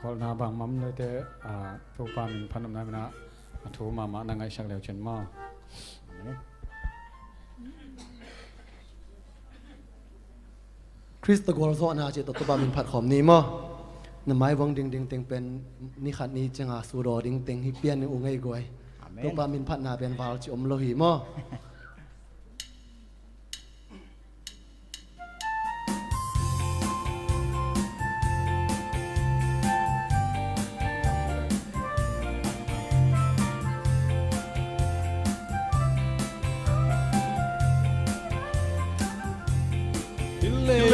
khol na bang mam le te tu pa min phanam na na thu ma ma na ngai sak leo chen ma Christ gol zo na che to ba min phat khom ni mo na mai wang ding ding teng pen ni khat ni chenga su ro ding teng hi pian ni u ngai goi to ba min phat na pen wal chi om lo hi mo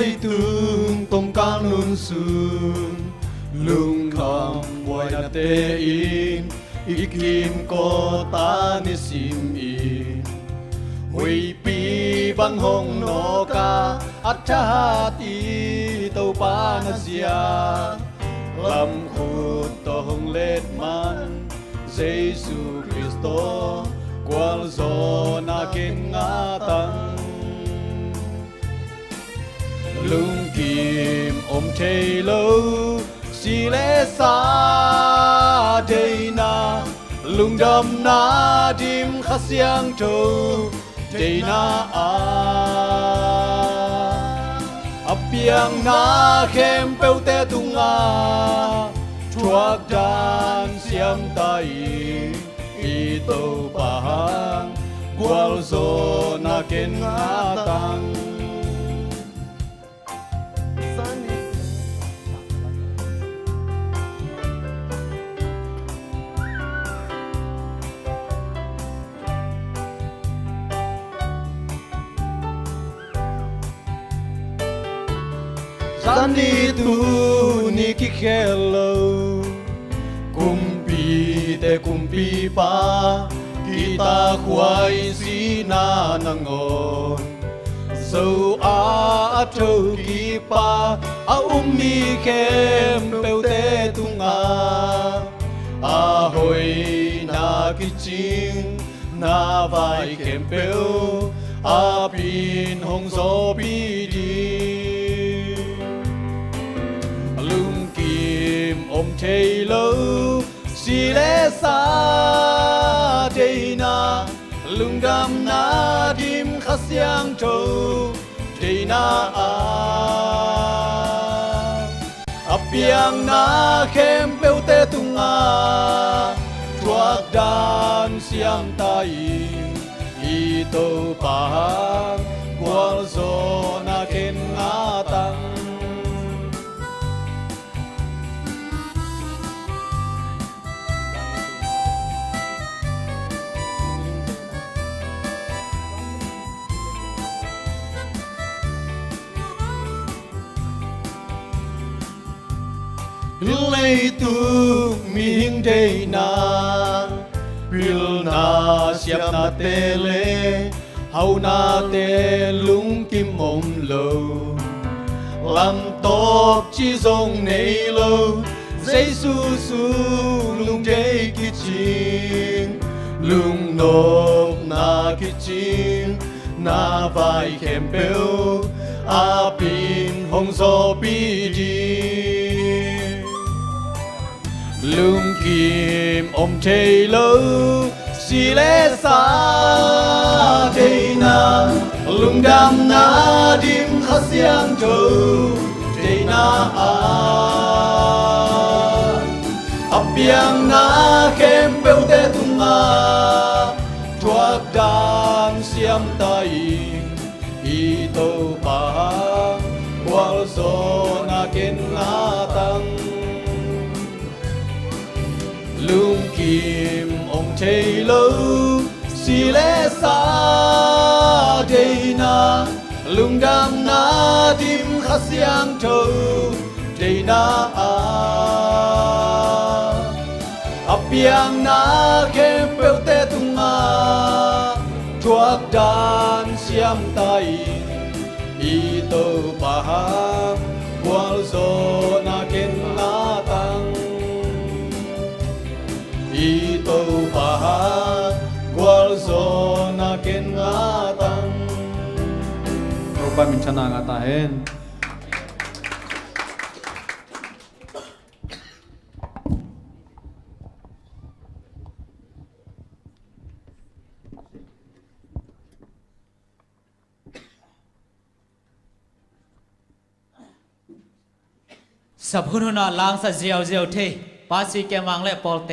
lấy tương tông ca nun sun lung kham boy na te in ikin ko ta ni sim in hui pi văn hong no ka at cha ti tàu pa na sia lam khut to hong let man Jesus Christo qual zo na ken nga tăng lung kim chê lâu xì lê xa đây na lung đâm na dim khát xiang trâu đây na apiang na khem peu te tung chuak dan siam tai i tô pa qual zo na ken nga tăng San đi tu ni ki hello kumpi pa kita khuai si na nangon so a trâu ki pa a mi kem peu te tunga a hoi na ki ching na vai kem peu a pin hong zo bi di chê lâu xì lê xa chê na lung đam na dim khát xiang trâu chê na apiang na khem peu te tung chuak dan xiang tai i tô pa qual zo na ken nga tăng lấy tu miếng đây na bil na siap na te le hau na te lung kim mom lo làm top chi dòng này lo Giêsu su lung dây ki ching lung nộp na ki ching na vai khem peu a pin hong zo bi di lung kim chê lâu xì lê xa đây na lung đam na dim khát xiang trâu đây na apiang na khem peu te tung chuak dan siam tai i tô pa qual zo na ken nga tăng lung kim chê lâu xì lê xa đây na lung đam na dim khát xiang trâu đây na apiang na khem peu te tung chuak dan siam tai i tô pa qual zo na ken nga tăng i tô pa qual zo na ken nga tăng pa min chana nga ta hen สับหุนนาลางสัจเจียวเจียวเทภาษีแกมังเล่ปอลเต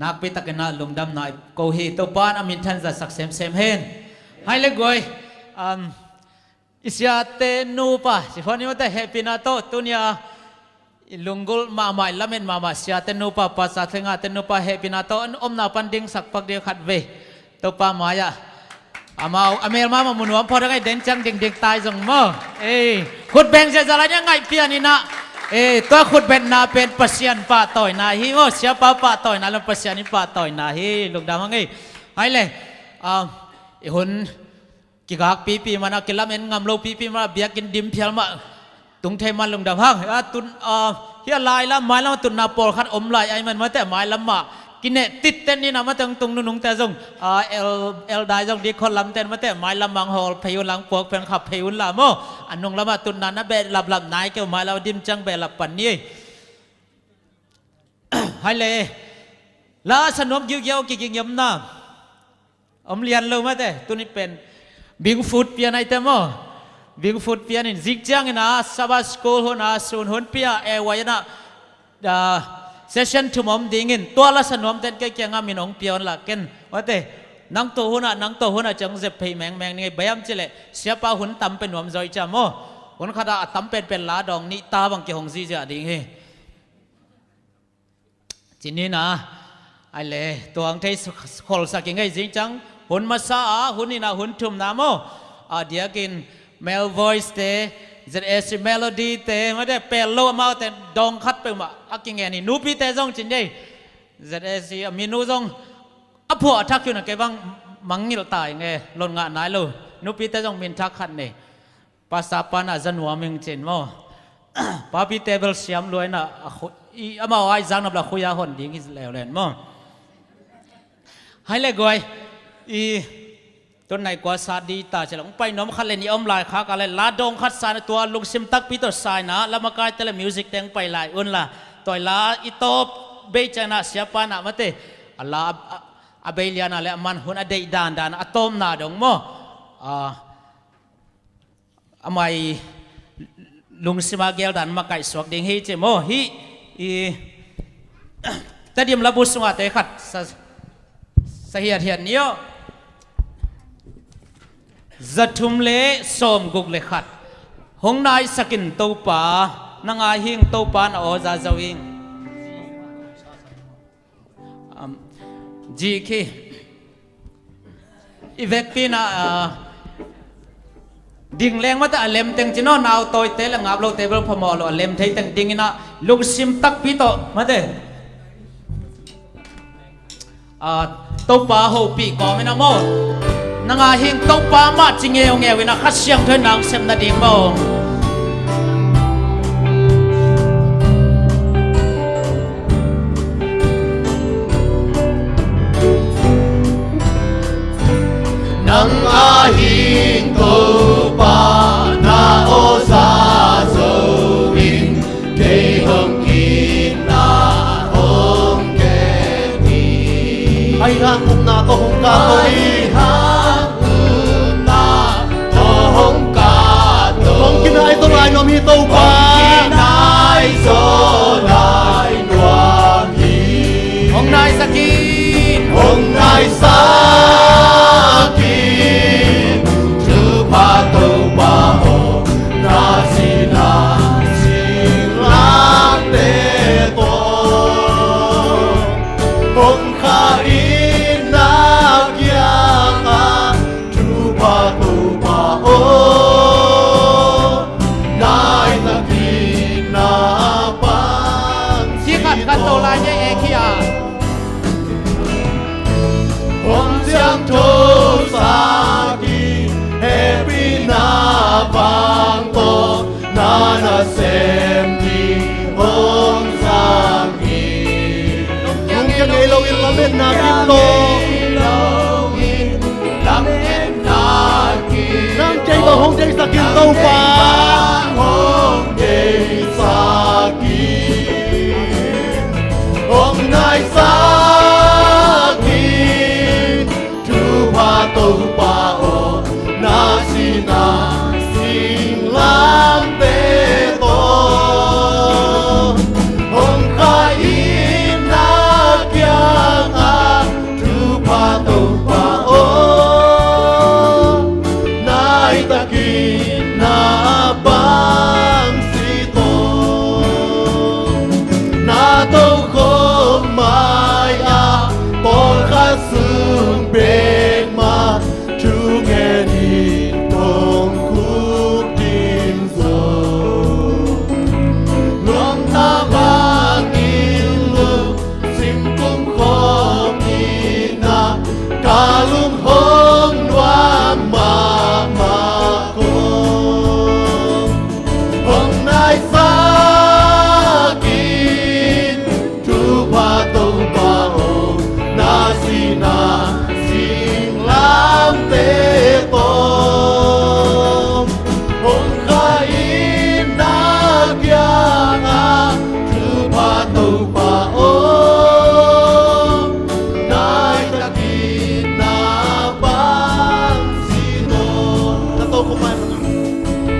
นักปิตกันนาลุงดำนายโกฮีตัวปานอามินทันจะสักเซมเฮนให้เล็กกวยอิสยาเตนูปะสิพอนี้ว่าแต่เฮปินาโตตุเนียลุงกุลมาไม่ละเมนมาเสียเตนูปะภาษาเทงาเตนูปะเฮปินาโตอันอมนาปันดิงสักปักเดียวขัดเวตัวปามายาอามาอเมริกามามุนวมพอได้เด่นจังดิงตายจังมั้งขุดแบงจะจะอะไรยังไงเพียนี่นะตัวขุดแบงนาเป็นปัสยันป่าต่อยนาฮีโอเสียป่าต่อยนาแล้วปัสยันนี่ป่าต่อยนาฮีลูกดำมั้งให้เลยหุ่นกิกากปีมันกิลาเมนงามโลปีมาเบียกินดิมเพียลมาตุงเทมันลูกดำฮังตุนเฮียลายละไม้ละตุนนาโปลขัดอมลายไอ้มันมาแต่ไม้ละมากินเนี่ยติดเต้นนี่นะมาตั้งตรงนุ่งแต่จงเอลได้จงดีคนลำเต้นมาแต่ไม้ลำมังหอลพยุนหลังปวกเป็นขับพยุนลำโมอันนุ่งละมาตุนนั้นนะเบลลับนายเกี่ยวไม้เราดิมจังเบลับปันนี่ให้เลยแล้วสนุกยิ่งเยี่ยวกี่ยิ่งยำน้ำอมเลียนเลยมาแต่ตัวนี้เป็นบิงฟูดเปียนไอเต็มโมบิงฟูดเปียนนี่ซิกจังนะซาบาสกูลหัวนะศูนย์หัวเปียเอวายนะเซสชันทุ่มอมดิ่งตัวละสนอมเต้นแก่งามินองเปียนละเกินว่าแต่นังตัวหุ่นจังเจ็บเพย์แมงนี่ใบยำเจเลเสียป้าหุ่นตั้มเป็นหวมใจจามโมหุ่นขดาตั้มเป็นลาดองนี่ตาบังเกี่ยงซีจะดิ่งเฮจีนี่นะไอเล่ตัวอังเทสโคลสักยังไงจริงจังหุ่นมาซาหุ่นนี่นะหุ่นทุ่มน้ำโมเดียกินเมลวอยซ์เตZS melody เตไม่ได้เปลโลมาแต่ดองคัดไปมาอักยังไงนี่นูปีเตจงจินได้ ZS มีนูจงอภัวทักอยู่นะแกบังมังงิลตายไงลนงานไหนลูนูปีเตจงมินทักขันนี่ภาษาปานาจันหัวมิงจินโมป้าปีเตเบลเสียมรวยนะอามาไอ้จังนับละคุยาหนดิ้งอิสแล้วเลยโมให้เลยกวยต้นไหนกว่าซาดีตาเฉลิมไปน้องขันเลนี่อมลายข้ากันเลยลาดงขัดสานตัวลุงซิมตักปีตัวสายนะแล้วมากายเตลมิวสิกแตงไปลายอุ่นละตัวลาอิโตเบจนะเสียปานะมาเตอัลลาอเบลียนะและมันหุ่นอเดยดานอะตอมนาดงโมอมัยลุงซิมาเกลดานมาไก่สวกดิ่งฮีเจโมฮีแต่ดิมระบุสงาเตขัดสเหียดเหียนเนี้ยจัตุมเล่สมกุกเล็ขัดหงนายสกินตูปานางอาหิงตูปานโอซาจาวิงจีคีอีเวกปีน่ะดิ่งแรงมาแต่เลมเต็งจีโน่นาวตัวเตะละงับเราเตะบอลพมอลเลมเทยเต็งดิ่งน่ะลุงซิมตักปีโตมาเตตูปาโฮปีก่อไม่น่ะโมนางอาหิงตกปามาจิงเอวเงวินาขัดเสียงเธอนางเซมนาดิงโมนางอาหิงตกปานาโอซาโซวิงเกหงกินนาหงเกตีไอรังนาโตหงกาโตHongkinai to lai nom hi to pa Hongkinai so lai nuam hi Hong nai sakin Hongnai sakin Tu pa to pa ho Na si na sing lang te to Hong kha in na kyang a Tu pa to pa hoกันโตลายเยเอคีอาHong Jiang To Saki Happy Na Bang To Na Na Sem Di Hong Saki Hong Jiang Ei Lo In Lam En Na Kim To Lam En Na Kim Nam Jai To Hong Jai Sakin To Pa Hong Jai Saki Hong nai sakin Tu pa tu pa o Na si na sing lam te to takin na bang sito na tâu khom mai a por khasung bên ma chu nghe đi tông khúc tin rồi luôn ta vang in lu sim cũng khom in na cả lum hong đoan mà cô hôm nay xa kín chú ba tông ba ô na xin làm tế tôm hôm khai in na kia nga chú ba tông ba ô nai ta kín na ban xin na tông không ai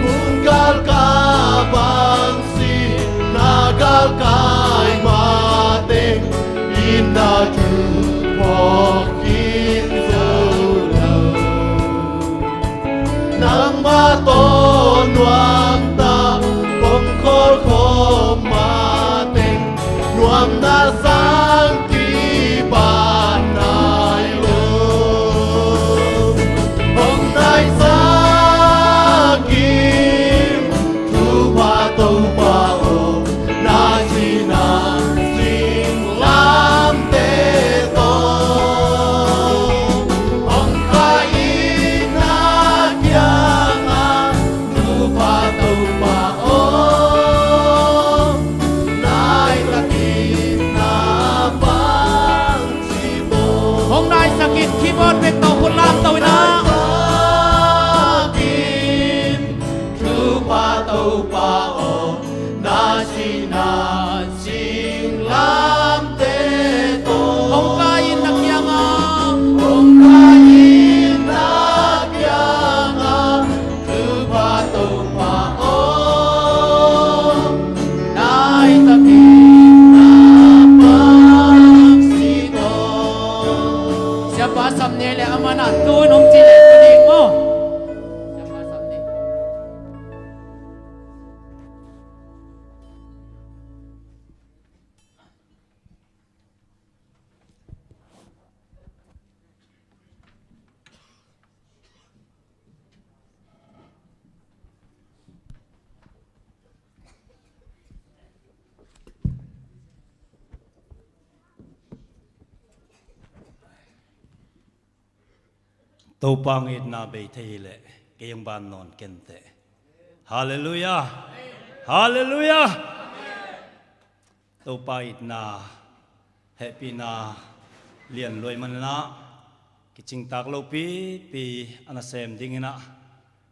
kun gal ka ban xin na gal kai ma teng in na chu po kin dâu lâu nang ma to nuam ta kom khol khom ma teng nuam na sang ki ban nai lo hôm nay sang kim thu ba tâu ba ô na chi na xin làm tế tô ông khai na kia nga thu ba tâu ba ô nai ta kim na ban chi tô hôm nay sakit keyboard về tàu quân lam tàu na Chú ba tâu ba ô na xin làm tế tô ông ca in nặc yang ông ca in na kia nga chú ba tâu ba ô nai ta kim na bang si tô siapa samne le amana tu nong chi le tu ding mo siapa samne Tâu pang it na bay thay lệ cái ông ban non kén tệ. Hallelujah, Hallelujah. Tâu pa it na happy na liền lôi man na cái chinh tak lâu pi anh xem ding na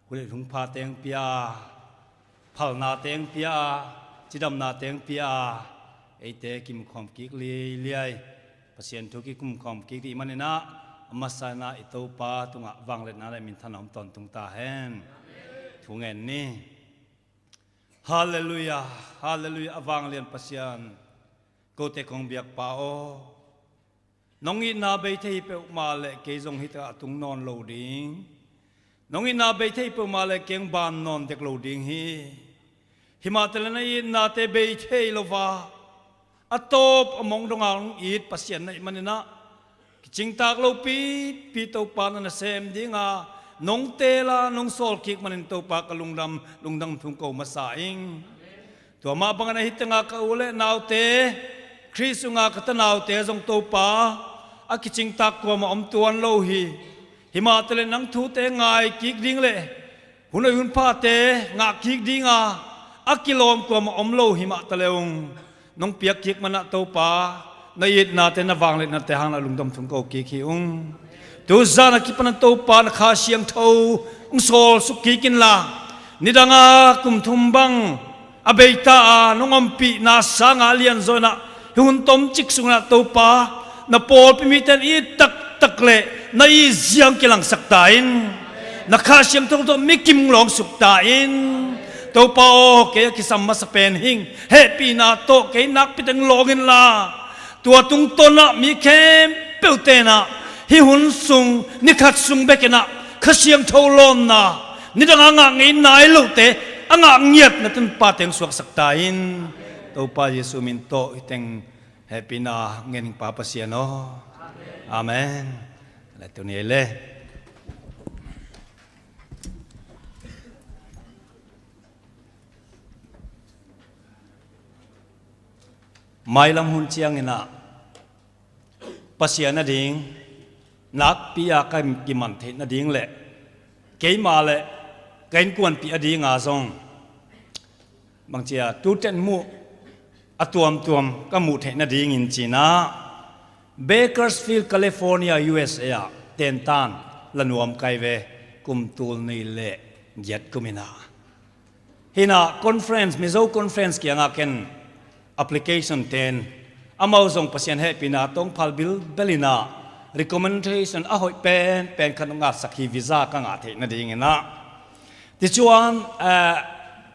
quê hùng pha tiếng pia phal na tiếng pia chidam na tiếng pia ấy te kim khom kik li liai pasien thu ki kum khom kik di man na masana ito pa tunga wanglet na le min thanom ton tung ta hen thungen ni hallelujah hallelujah awang lian pasian ko te kong biak pa o nong i na be thei pe ma le ke jong hita tung non lo ding nong i na be thei pe ma le keng ban non dek lo ding hi himatel na i na te be thei lo wa atop among dongang it pasian na manina chinh tak lâu pi tàu pa na xem đi nga nong te la nong sol kik manin tàu pa ka lung dam thung ko masaing tua ma bang na hit nga ka ule naw te Kristo nga ka tanaw te jong tàu pa a ki ching tak ko ma om tuan lo hi hima tele nang thu te ngai kik ding le hunai hun pa te nga kik ding nga a kilom ko ma om lo hima taleung nong piak kik mana tàu pa na yit na te na wang le na te hang la lungdom thung ko ki ki tu za na ki pan to pa na kha siang tho sol su ki kin la ni danga kum thum bang abeita a nongam pi na sanga lian zona hun tom chik sunga to pa na pol pi mi ten i tak le na i ziang kilang saktain na kha siang tho to mi kim long suktain to pa o ke ki samma sa pen hing happy na to ke nak pitang login la tua tung tona mi kem peutena hi hun sung ni khat sung bekena khasiang tholon na นี่ดังอ่างงี้นายลูกเตะอ่างเงียบนั่นป้าเต็งสวกสักตาอินตัวป้าเยซูมินโตเต็งแฮปปี้นาเงินป้าปัสยาโนอาเมนและตัวนี้เลยไม่ลำหุนเชียงนะปัสยานาดิ่งนักพิยากันกิมันเทนาดิ่งแหละเกี่ยมาเลยเกี่ยกวนพิยาดิ่งอาซงบางทีตูเต็นมูอตัวมก็มูเทนาดิ่งอินจีน่าเบเกอร์สฟิลด์แคลิฟอร์เนีย USA เตนตันละนวมไกเวกุมตูลนี่เละเย็ดกุมินาฮินาคอนเฟรนซ์มิโซคอนเฟรนซ์กี่ยงอาเกนapplication 10 amazon pasien he pina tong phal bil belina recommendation a hoi pen khanunga sakhi visa ka nga the na ding na ti chuan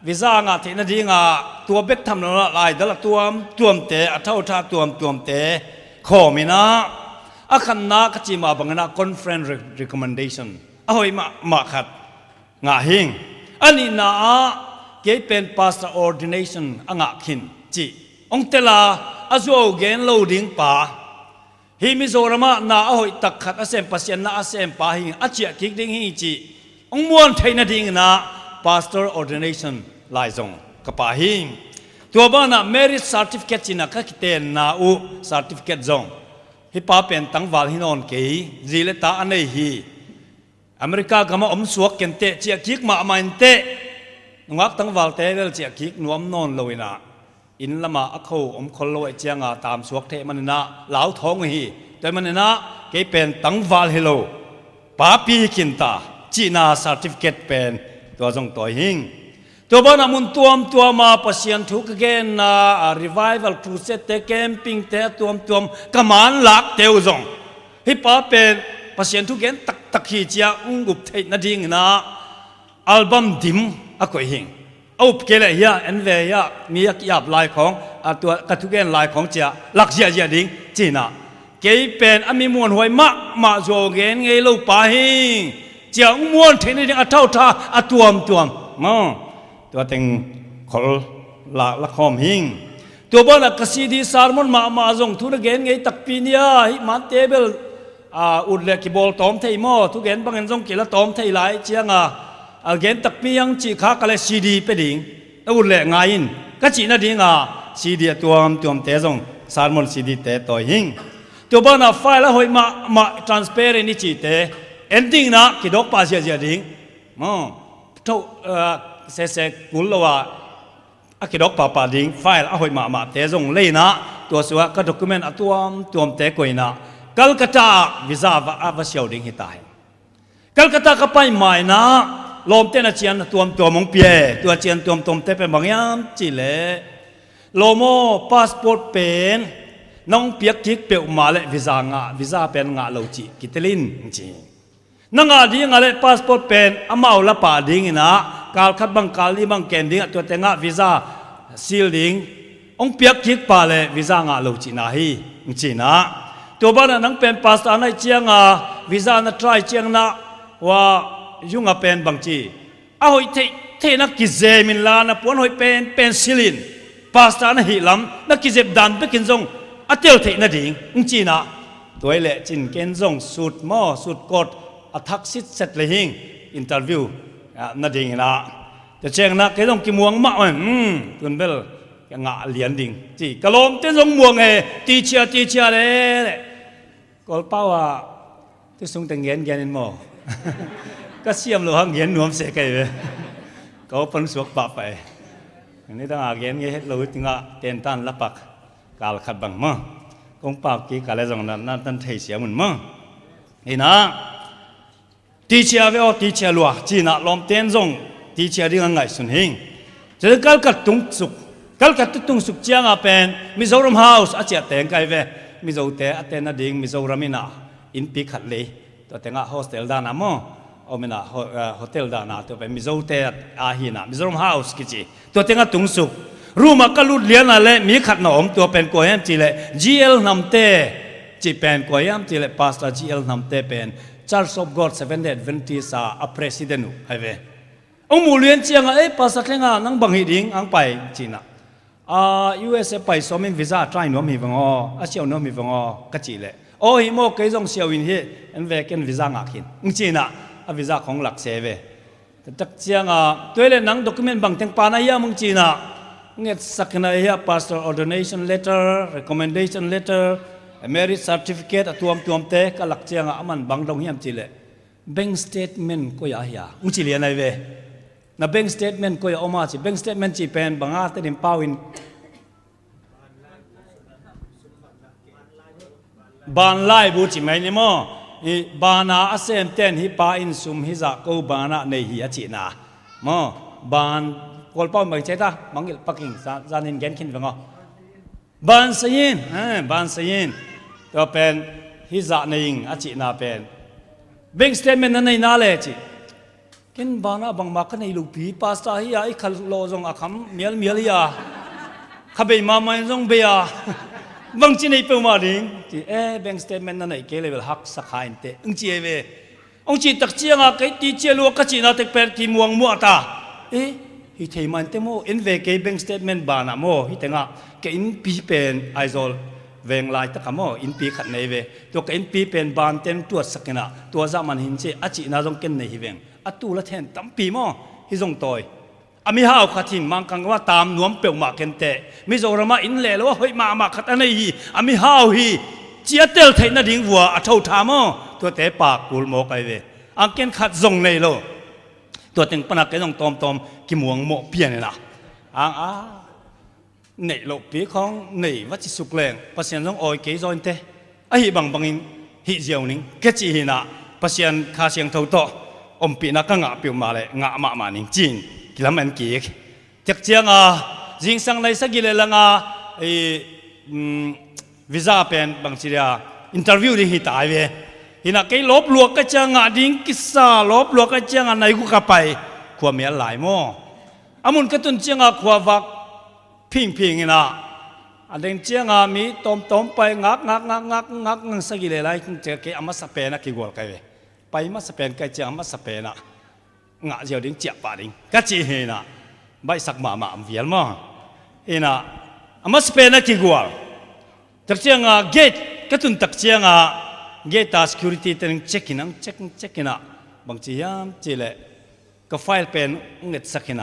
visa nga the na dinga tua bek tham no lai dala tuam te a thau tha tuam te khomina a khan na ka chi ma bangana conference recommendation a hoi ma khat nga hing ani na ke pen pastor ordination anga khin chi ông tê la azuo gen loading pa hi mi zorama na ahoi tak khat asem pasien na asem pa hi achia thik ding hi chi ông muan thaina ding na pastor ordination lai zong ka pa hi tua ba na merit certificate china ka kiten na u certificate zong hi pa pen tang wal hi non ke zile ta anei hi america gama suak ken te chia kik ma main te ngak tang wal te vel chia kik nuam non loinaอินละมาอโคคนลอยเจียงตามสวกเทมันนะเหลาท้องฮีแต่มันนะเกเป็นตั้งวาลเฮโลป้าปีกินตาจีน่าซาร์ติฟิเคตเป็นตัวจงตัวหิงตัวบ้านมุนตัวมาปัสยันทุกเกนนะรีไววัลครูเซตเตแคมปิ้งเตตัวกำมันหลักเตียวจงฮิป้าเป็นปัสยันทุกเกนตักฮีเจียกุบเทนดิ่งนะอัลบั้มดิมอโคหิงเอาเกลือเอ็นเวียมีหยาบลายของตัวกระทุกเกนลายของเจ้าหลักเจียดิ่งจีน่าเกยเป็นอมีมวลหวยมาโจเกนไงลูกป่าหิงเจ้ามวลเทนดิ่งเท่าท่าตัวมตัวเต็งขอละคอมหิงตัวบ้านกษีดีสารมันมาจงทุนเกนไงตักปีเนียฮิมันเทเบิลอุดเล็กบอลตอมเทยมอทุกเกนบางเงินจงเกล้ตอมเทยหลายเจียงเกณฑ์ตักปียังจีข้ากะเลซีดีไปดิ่งอุลเล่งายินก็จีน่าดิ่งซีดีตัวเตะจงสารมนซีดีเตะต่อหิงตัวบ้านไฟแล้วหอยมา transparent นี่จีเตะ ending นะคิดดอกป้าเสียดิ่งเท่าเสกุลว่าคิดดอกป้าดิ่งไฟแล้วหอยมาเตะจงเลยนะตัวสัวก็ document ตัวเตะกุยนะกัลกัตตาวิซาวาเสียวดิ่งหิตายกัลกัตตาก็ไปใหม่นะลมเต้นเชียนตัวมงเปียตัวเชียนตัวเต้เป็นบางอย่างจีเล่โลโมพาสปอร์ตเป็นน้องเปียกทิกเปียมาเลวิซาเป็นงาโลจิกิตลินจีนังอาดีงาเลพาสปอร์ตเป็นอามาอุลปาดิ่งนะกาลคัดบังกาลีบังแกนดิ่งตัวเตงาวิซาซีลดิ่งองเปียกทิกปาเลวิซางาโลจินาฮีจีนะตัวบ้านนังเป็นภาษาในเชียงวิซาในทรายเชียงนะว่ายุ่งเป็นบางทีเอาหอยเทนักกิเซมินลานะปวนหอยเป็นซิลินภาษาในหิลัมนักกิเซบดันไปกินซงอัตเตลเทนัดดิ่งจีนะตัวเละจินเกนซงสุดหม้อสุดกดอัทักซิดเสร็จเลยหิงอินเตอร์วิวนัดดิ่งนะแต่เชียงนะแกต้องกิมวงมากตุนเบลยังงะเลียนดิ่งจีกะลมเต้นซงมวงตีเชียเลยกอลเป้าว่าที่ส่งแต่งเงินแกนินหม้อก็เสียมหลวงเงินหนวมเสกเลยเขาพันสวกปะไปอันนี้ต้องเงินเงี้ยเราถึงเต้นตันละปักกาลขัดบังมั้งกงปากกี่กาลจงนั้นนั่นเทียมันมั้งนี่นะตีเชียเวอตีเชียลัวจีน่ะลมเต้นจงตีเชียดิ่งไงสุนหิงจะกัลกัดตุงสุกเจียงเป็นมิโซรัมเฮาส์อาเจียเตงไกเวมิโซเตอเตนดิ่งมิโซรามินาอินปีขัดเลยตัวเตงโฮสเทลด้านนั้นมั้งเอาไม่น่าโฮเทลด้านนั้นตัวเป็นมิโซเตอาฮีน่ะมิโซรัมเฮาส์กิจิตัวเตงตุงสุกรู้มาก็ลุดเลี้ยนอะไรมีขัดหนอมตัวเป็นกวยมจีเลย GL นำเตจีเป็นกวยมจีเลย Pastor GL นำเตเป็น Church of God Seventh-day Adventist President ไอ้เว้ ông mù luyện chiang ấy pastor khen à nang bằng hi ding ang pai china USA pai so men visa try no mi vango a siêu no mi vango ka chi le o hi mo ke jong siêu in hi en ve ken visa ngak hin ng china a visa khong lak se ve tak chiang toile nang document bang teng pa na ya mong china nget sakna ya pastor ordination letter recommendation letter merit certificate tuam te ka lak chiang aman bang dong hiam chi le bank statement ko ya ya ng chi le nai ve na bank statement ko ya oma chi bank statement chi pen banga te dim pawin ban lai bu chi mai ni mo hi bana asem ten hi pa in sum hi za ko bana nei hi a chi na mo ban kol pa mai che ta mangil paking zanin gen kin vango ban sayin to pen hi za nei a chi na pen bank statement na nei na le chi ken bana bang ma ka nei lu pi pasta hi ai khal lo jong akham mial ya khabe ma mai jong be ya bang chi nei pe ma ding chi bank statement na nei ke level hak sakha in te ung chi ve ong chi tak chianga kai ti che lu ka chi na tek per ki muang mu ata hi thei man te mo in ve ke bank statement bana mo hi tenga ke in pi pen aizol veng lai ta kamo in pi khat nei ve to ka in pi pen ban ten tu sakena to za man hin che a chi na jong ken nei hi veng atu la then tam pi mo hi jong toy ami hao khatin mang kang wa tam nuam pe ma ken te mi zorama in le lo hoi ma khat anei hi ami hao hi chia tel thei na ding wa a thau tha mo to te pa kul mo kai ve ang ken khat jong nei lo to teng pana ke jong tom ki muang mo pian na ang nei lo pi khong nei wa chi suk leng pasien jong oi ke join te a hi bang bangin hi jiao ning ke chi hi na pasien kha siang thau to om pi na ka nga pi ma le nga ma ning chin kilam an ki tek chiang jing sang nei sa gile langa visa pen bang chiria interview ri hi tai ve hina ke lop luak ka changa ding kissa lop luak ka changa nai ku ka pai khwa me lai mo amun ka tun changa khwa wak phing ina adeng changa mi tom pai ngak sa gile lai che ke ama sa pe na ki gol kai ve pai ma sa pen ka chang ma sa pe na ngạ diều đến chẹt bà đến các chị hề nè bay sặc mà viếng mà hề nè mà Spain là kí gua đặc chiang gate cái tuần đặc chiang gate security tên check in bằng chỉ chỉ lệ cái file pen net sắc in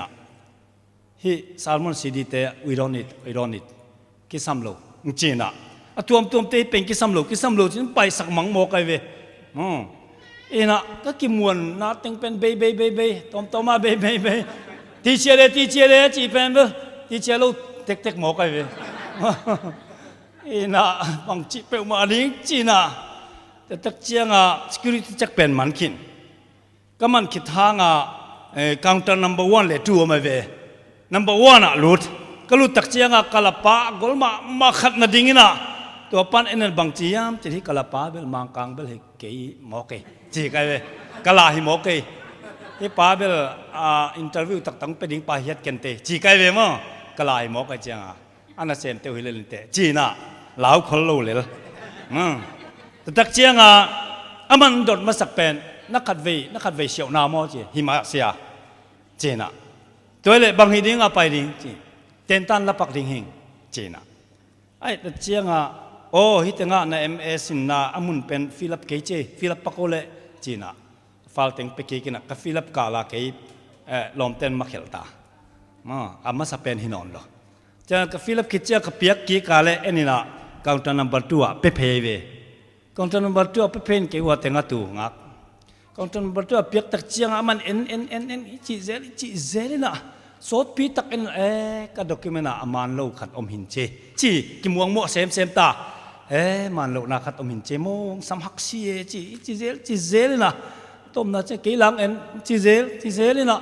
hi Salmon CD te we don't need cái sam lo chỉ nè tuom te pen cái sam lo chính bay sặc mắng mò cái về ina các kim nguồn na tiếng pen bay tom ma bay ti chia le chỉ pen bơ ti chia lâu tek mò cái về ina bằng chỉ pe ma ding chỉ na tak chiang security check pen man kin ka man khit hang counter number 1 le 2 ma ve number 1 lut ka lut tak chiang kalapa gol ma khat na ding ina to pan en bang chiam chỉ kalapa bel mang kang bel he ke mo ke chỉ cái về cái là hi mốt cái pa bel interview tak tang pe ding pa hiat ken te chỉ cái về mà cái là hi mốt cái chang anh xem tiêu hi lên te chỉ na lão khol lo le tak chang aman dot ma sak pen nak khat ve siau na mo chi hi ma sia chỉ na toi le bang hi ding pai ding chi ten tan la pak ding hing chỉ na ai tak chang hi tenga na MS na amun pen fill up ke che fill up pakole China fal teng pe ke na ka fill up kala ke lom ten ma khel ta amma sa pen hinon lo cha ka fill up ke cha ka piak ki kale enina counter number 2 pe phe ve counter number 2 pe pen ke wa tenga tu ngak counter number 2 piak tak chiang aman en chi zel na sot pi tak en ka document na aman lo khat om hin che chi ki muang mo sem ta man lo na khat om hin che mo sam hak si chi zel na tom na che ke lang en chi zel na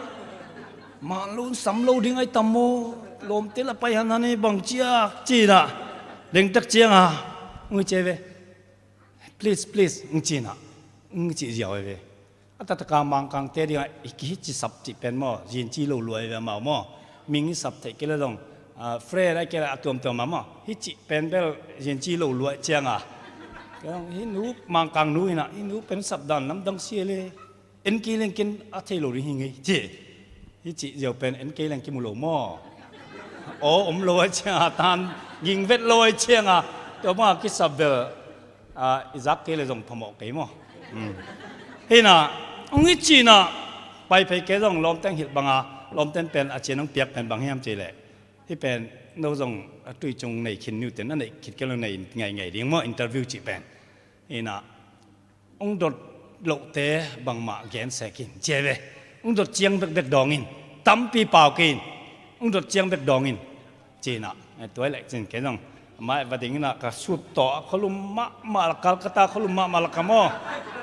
man lo sam lo ding ai tam mo lom te la pai han ni bang chia chi na ding tak chiang ngi che ve please ngi chi na ngi chi jiao ve ata ka mang kang te ding ki chi sap chi pen mo jin chi lo luai ve ma mo ming sap te ke la dong Fred ai kira atom mama hi chi pen bel jen chi lo luai chiang kang hi nu mang kang nu ina hi nu pen sap dan nam dang sie le en ki len kin a thei lo ri hi ngi chi ฮิจิเดียวเป็นเอ็นเกลังกิมุโลมอโอ้ลอยเชียงตานยิงเวทลอยเชียงตัวมาคิดสับเบอร์อิซักเกเลยส่งพมอกเกมอเฮ้ยนะองค์จีน่ะไปเกส่งลมเต้นหิดบังลมเต้นเป็นอาเจียนน้องเปียกเป็นบางแห่งเจแหละที่เป็นโน้ตส่งตุยจงในคิดนิวเต็นนั่นในคิดกันในไงเรียงว่าอินเตอร์วิวจีเป็นเฮ้ยนะองค์ดดโลเตะบางมาแกนแสกินเจเวองค์ดดเจียงเบ็กดองอินตั้มปีเปล่ากินองค์ดดเจียงเบ็กดองอินจีน่ะตัวเล็กจริงแกส่งมาวันนี้นะก็สุดต่อขลุ่มมาลกัลกตาขลุ่มมาลกามอ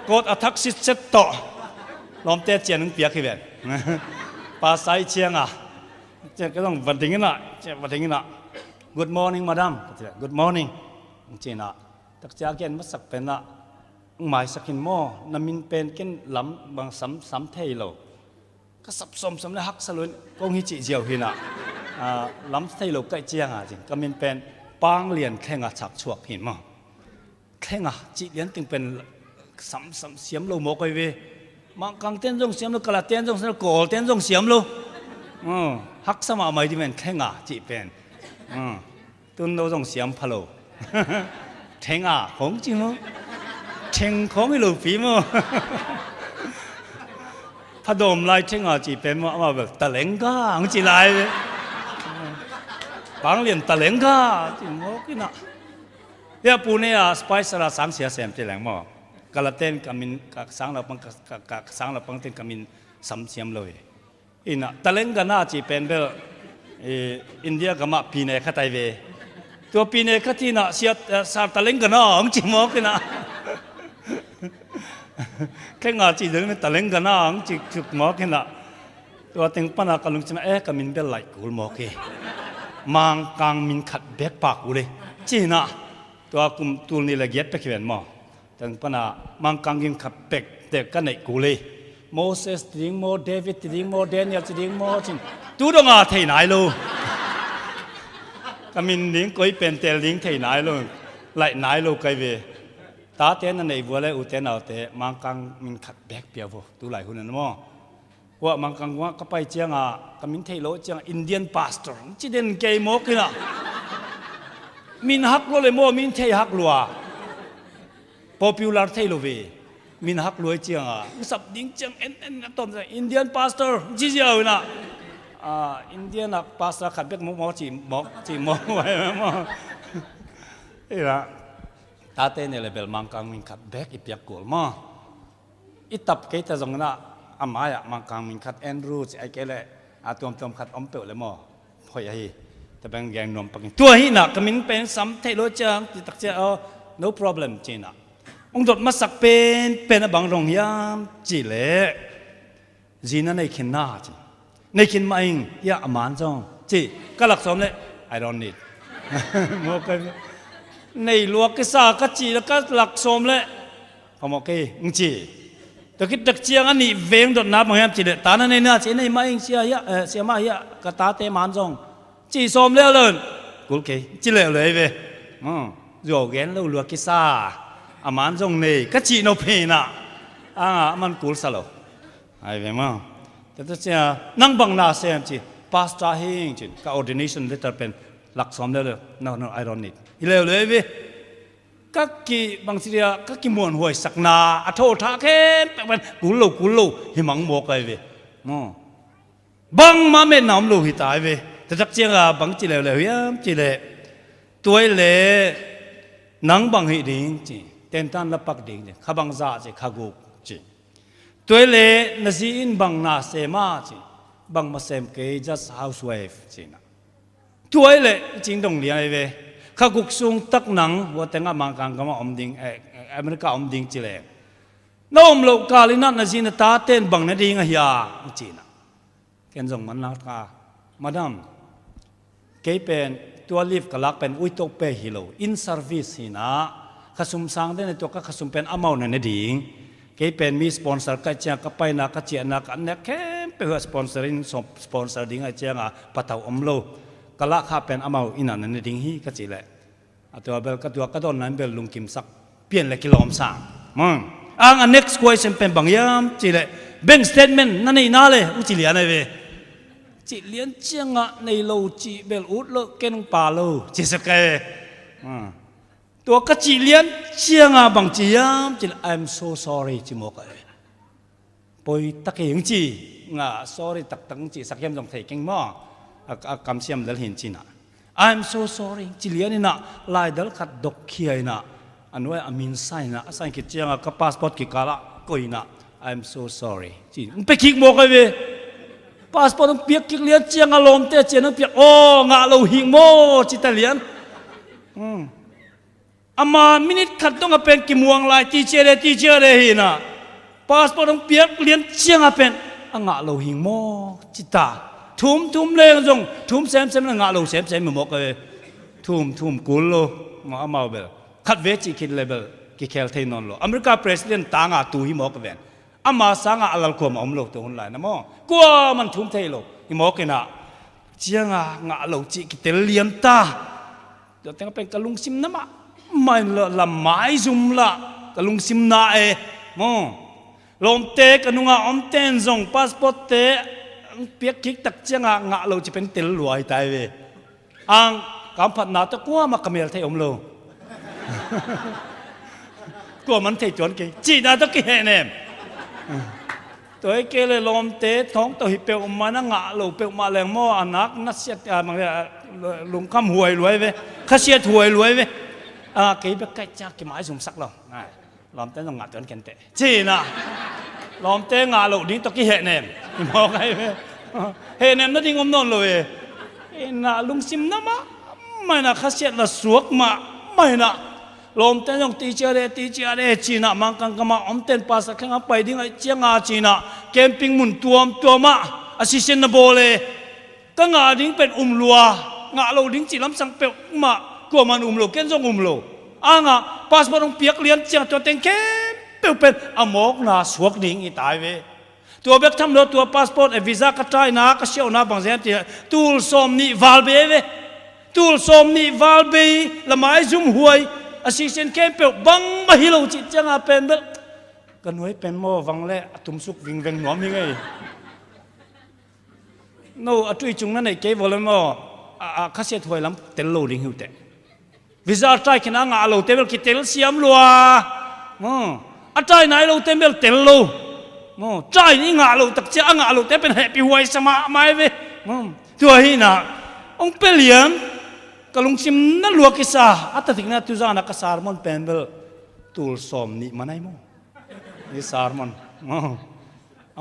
กดอัทักษิตเซตต่อลมเตะเจียนนึงเปียกขึ้นแบบภาษาเชียงเจ้าก็ต้องวันนี้นะวันนี้นะ Good morning madam Good morning จีน่ะตักจากเกณฑ์มาสักเป็นนะหมายสักหินหม้อน้ำมินเป็นเกณฑ์ล้ำบางซ้ำเทยเราก็สับสมสำเร็จฮักสลุนกงฮิจิเจียวหินะล้ำเทยเราใกล้เจียงจริงก็มินเป็นปางเลียนแข่งฉักชวกหินมั้งแข่งจีเลียนตึงเป็นซ้ำเสียมเราโมกไปเวมังกังเต้นจงเสียมเรากระเต้นจงเสียมโกเต้นจงเสียมเราฮักสมาไม่ที่เป็นแข่งจีเป็นตุนเราจงเสียมพะโลแข่งของจริงมั้งแข่งของให้เราฝีมั้งพระดมไล่แข่งจีเป็นมาแบบตะเลงก้าของจีไล่บางเรียนตะเลงก้าจริงมั้งกินอ่ะเดี๋ยวปูเนี่ยสไปซ์ละสังเสียเสียมจีแหลงมั้งกาลเต้นกามินสังเราปังสังเราปังเต้นกามินสัมเสียมเลยอินะตะเลงกันน่าจีเป็นเบลอินเดียก็มาปีเนคไตเวตัวปีเนคที่น่ะเสียสารตะเลงกันน่ะองจีมอกกินอ่ะแค่งาจีเดินตะเลงกันน่ะองจีจุกมอกกินอ่ะตัวเต็งปนากลุงจะมากามินเบลไหลกูมอกเกมังกังมินขัดแบกปากกูเลยจีน่ะตัวกุมตูนี่ละเกียดไปเขียนมอแต่ปนามังกังยิงขับเป็กเด็กกันไหนกูเลยโมเสสดิ้งโมเดวิดดิ้งโมเดเนียลดิ้งโมจินตู้ดงอาเทไหนลูกมินดิ้งก็เป็นเตลิงเทไหนลูไหลไหนลูกไกเวตาเต้นนั่นไอ้บัวเลยอุเทนเอาเตมังกังมินขัดแบกเปียบตู้ไหลคนนั้นมั้งว่ามังกังว่าก็ไปเจียงกมินเทโลเจียงอินเดียนพาสเตอร์จีเดนเกย์มอกนะมินฮักโลเลยโมมินเทฮักลัวpopular เทโลเวมินฮักรวยเจียงสับดิ้งเจียงเอ็นต้นอินเดียนพาสเตอร์จีเจียวนะอินเดียนพาสเตอร์ขัดเบกมอจีมอไว้มอเอ้ละตาเต้เนี่ยเลยเบลมังกังมินขัดเบกอีเปียกกูลมออีตับเกตจงนะอามาอะมังกังมินขัดแอนดรูไอเกเลยตัวขัดอมเปิลเลยมอพอยฮีแต่เป็นแกงนมปังตัวฮีน่ะกมินเป็นสัมเทโลเจียงติดตักเจ้า no problem จีน่ะองค์ดดมาสักเป็นบางโรงยามจีเล่จีนั่นในขินหน้าจีในขินมาเองยาอมานจงจีก็หลักสมเลย I don't need โมกันในลวกก็สาก็จีแล้วก็หลักสมเลยพอโมกี้งจีแต่คิดตักเชียงอันนี้เวงดดน้ำบางยามจีเล่ตานั่นในหน้าจีในมาเองเสียมาเยอะก็ตาเตมันจงจีสมแล้วเลยกูโอเคจีเล่เลยเว้ยโยกเงินแล้วลวกก็สาอามันจงเนี่ยก็จีโนเพน่ะมันกูสลบไอ้เว้ยมั้งแต่ถ้าเจ้านั่งบังหน้าเสียมจีพาสต้าเฮงจีก็ ordination letter เป็นหลักสมเลย no I don't need อีเลวเลยเว้ยก็กี่บางทีเดียก็กี่มวนหวยสักนาอโทษท่าแค่เป็นกูลูหิมังโมกไอ้เว้ยบังมาเม่นน้ำลูกหิตายเว้ยแต่ถ้าเจ้าบังจีเลวเลยเฮ้ยจีเลตัวเล่นังบังหิดิ้งจีเต็นตันละปักดิ่งเนี่ยข้าบังจ่าจีข้ากุกจีตัวเล่นจีอินบังนาเซมาจีบังมาเซมเกย์ just housewife จีนะตัวเล่จริงตรงเรียนไอ้เว้ยข้ากุกซุงตักหนังว่าแต่งมังกังก็มาอมดิ่งอเมริกาอมดิ่งจีเล่น้องโลกาลินันจีนตาเต้นบังนาดิ่งเฮียจีนะเกินส่งมันนักมาดามเกย์เป็นตัวลิฟต์ก็ลักเป็นอุ้ยตกเปฮิโลอินเซอร์วิสฮีนะขสุมสังเดนตัวก็ขสุมเป็นอามาวนั่นดิ่งเกย์เป็นมีสปอนเซอร์ก็เจ้าก็ไปนักก็เจ้านักอันนี้แค่ไปหัวสปอนเซอร์อินสปอนเซอร์ดิ่งไอเจ้าปะเตาอมโลก็ลักข้าเป็นอามาวอินนั่นดิ่งฮีก็จีแหละตัวเบลก็ตัวก็โดนนั้นเบลลุงกิมสักเปลี่ยนเลยกิโลมสังอัน next question เป็นบางยามจีแหละ bank statement นั่นนี่น่าเลยอุจิเลียนไอเว chỉ liên chiang ngã này lâu chỉ bel út lợ kén bà lâu chỉ sẽ kề tua cái chỉ liên chiang ngã bằng chỉ chỉ là I'm so sorry chỉ một cái bồi tắc hiện chỉ ngã sorry tắc tăng chỉ sắc em dòng thầy kinh mò cảm xiêm đến hiện chỉ nè I'm so sorry chỉ liên nè lại đỡ khát độc kia nè anh nói amin sai nè sai cái chiang ngã cái passport cái cả là coi nè I'm so sorry chỉ phải kick một cái về passport ông biết kick liên chiang ngã lom te chiang ông biết ngã lâu hình mò chỉ ta liên ama minute khát đông à pen kim muang lại teacher đây hi nè passport ông biết liên chiang à pen ngã lâu hình mò chỉ ta thum lên rồi thum xem là ngã lâu xem mà một cái thum cool lo mà mau bel khát về chỉ kid level cái khéo thay non lo America president ta ngã tu hi một cái ven ama sang ngã lal ko mà ông lo tu hôn lại nè mò qua mình thum thay lo hi một cái nè chiang ngã lâu chỉ cái tên liên ta rồi tiếng pen cái lung sim nè mà mày làm mãi zoom là cái lung sim na mò lom te cái nung ông tên dòng passport te biết kick tắc chiang ngã lâu chỉเป็นtên lùi tai về ang cảm phật nào ta qua mà camel thấy ông lâu qua mình thấy chuẩn cái chỉ là tất cái hệ này tôi kêu là lom te thong tôi hiệp bèo mà nó ngã lâu bèo mà leng mò anak nó xét mà lùng cam huề lùi về khát xét huề lùi về cái biết cách cha cái máy dùng sắc lòng lom te nó ngã chuẩn cái tệ chỉ là lom te ngã lâu đi tất cái hệ này mò cái hệ này nó đi ngom non rồi na lung sim na mày na khát xét là suốt mà mày na lom tên dòng teacher đây chỉ na mang căng mà ông tên pass khang áp bay đi ngay chiang chỉ na camping mun tuam mà assistant na bole cái ngà đinhเป็นlùa ngà lâu đinh chỉ lắm sang bèo mà của mình lùa kiến dòng lùa ngà passport ông piak liên chiang cho tên bèoเป็นmốc na suốt đinh ít tai vềตัวเบ็กทำรถตัวพาสปอร์ตวีซ่าก็ใช้นะก็เชี่ยวนะบางเสียที่ตูลสมนี่วาลเบย์ตูลสมนี่วาลเบย์ละไม้ซุ่มหวยอาศิเซนเข้มเปล่าบังมาฮิโลจิตจังอาเป็นเบลกันไว้เป็นโมวังเล่ตุ้มสุกวิ่งเวงหนอมยังไงโน่จุยจุงนั่นไอ้เก๋บอกเลยโมข้าเสียถวยลำเตลโลดิ้งหิวเตะวีซ่าใช้ขนาดงาโลเตเบลกิเตลเสียมลัวใช้ไหนโลเตเบลเตลโลใจนี่งาลูตักเจ้างาลูแต่เป็นแฮปปี้ไวสมาไม่เว้ตัวฮีน่ะองเปลี่ยนกลุงซิมนั่นลัวกิสาอัตติกน่ะตุจานักสารมันเป็นเบลตูลสมนี่มันไอ้โมนี่สารมัน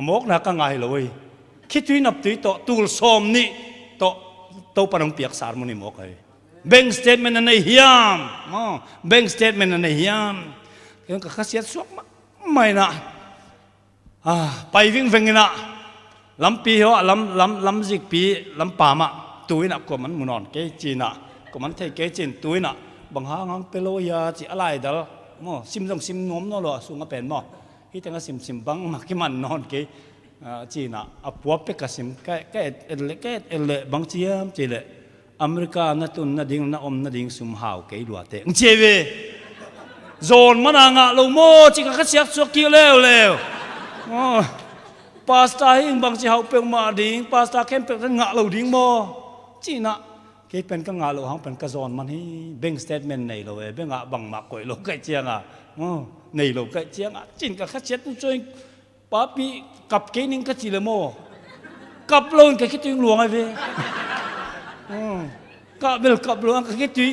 มกนักง่ายเลยคิดที่นับตีโตตูลสมนี่โตปนังเปียกสารมันนี่มกเลยแบงสเตทเมนต์นั่นไอ้เฮียมแบงสเตทเมนต์นั่นไอ้เฮียมยังก็ข้าเสียสวกไม่นะไปวิ่งนะลำปีเหรอลำจิกปีลำป่ามาตุยน่ะกว่ามันมุนอนเกจีน่ะกว่ามันเทเกจินตุยน่ะบางหางเปโลยาจีอะไรเดลมอซิมต้องซิมนมนั่นหรอสูงก็เป็นมอที่แต่ก็ซิมบังมากี่มันนอนเกจีน่ะปัวเป็กก็ซิมแกเอลบางเจียมจีเลยอเมริกาน่ะตุนน่ะดิ่งน่ะน่ะดิ่งซุ่มหาวเกยดัวเตงเจเวโซนมันอ่ะโลโมจิกก็เสียสวกกี่เร็วพาสต้าหิงบางทีเขาเป็นมาดิ้งพาสต้าเข้มเป็นงาเหลาดิ้งโมจีน่ะเกี่ยเป็นก็งาเหลาเขาเป็นกระซอนมันให้เบ่งสเตทเมนต์ในเราเบ่งบังมากกว่าเราใกล้เจียงในเราใกล้เจียงจีนกับข้าเช็ดช่วยป้าปีกับเกนิ่งก็จีเลยโมกับโลนกับคิดตัวหลวงไอ้เว้กับเบลกับหลวงกับคิดตัว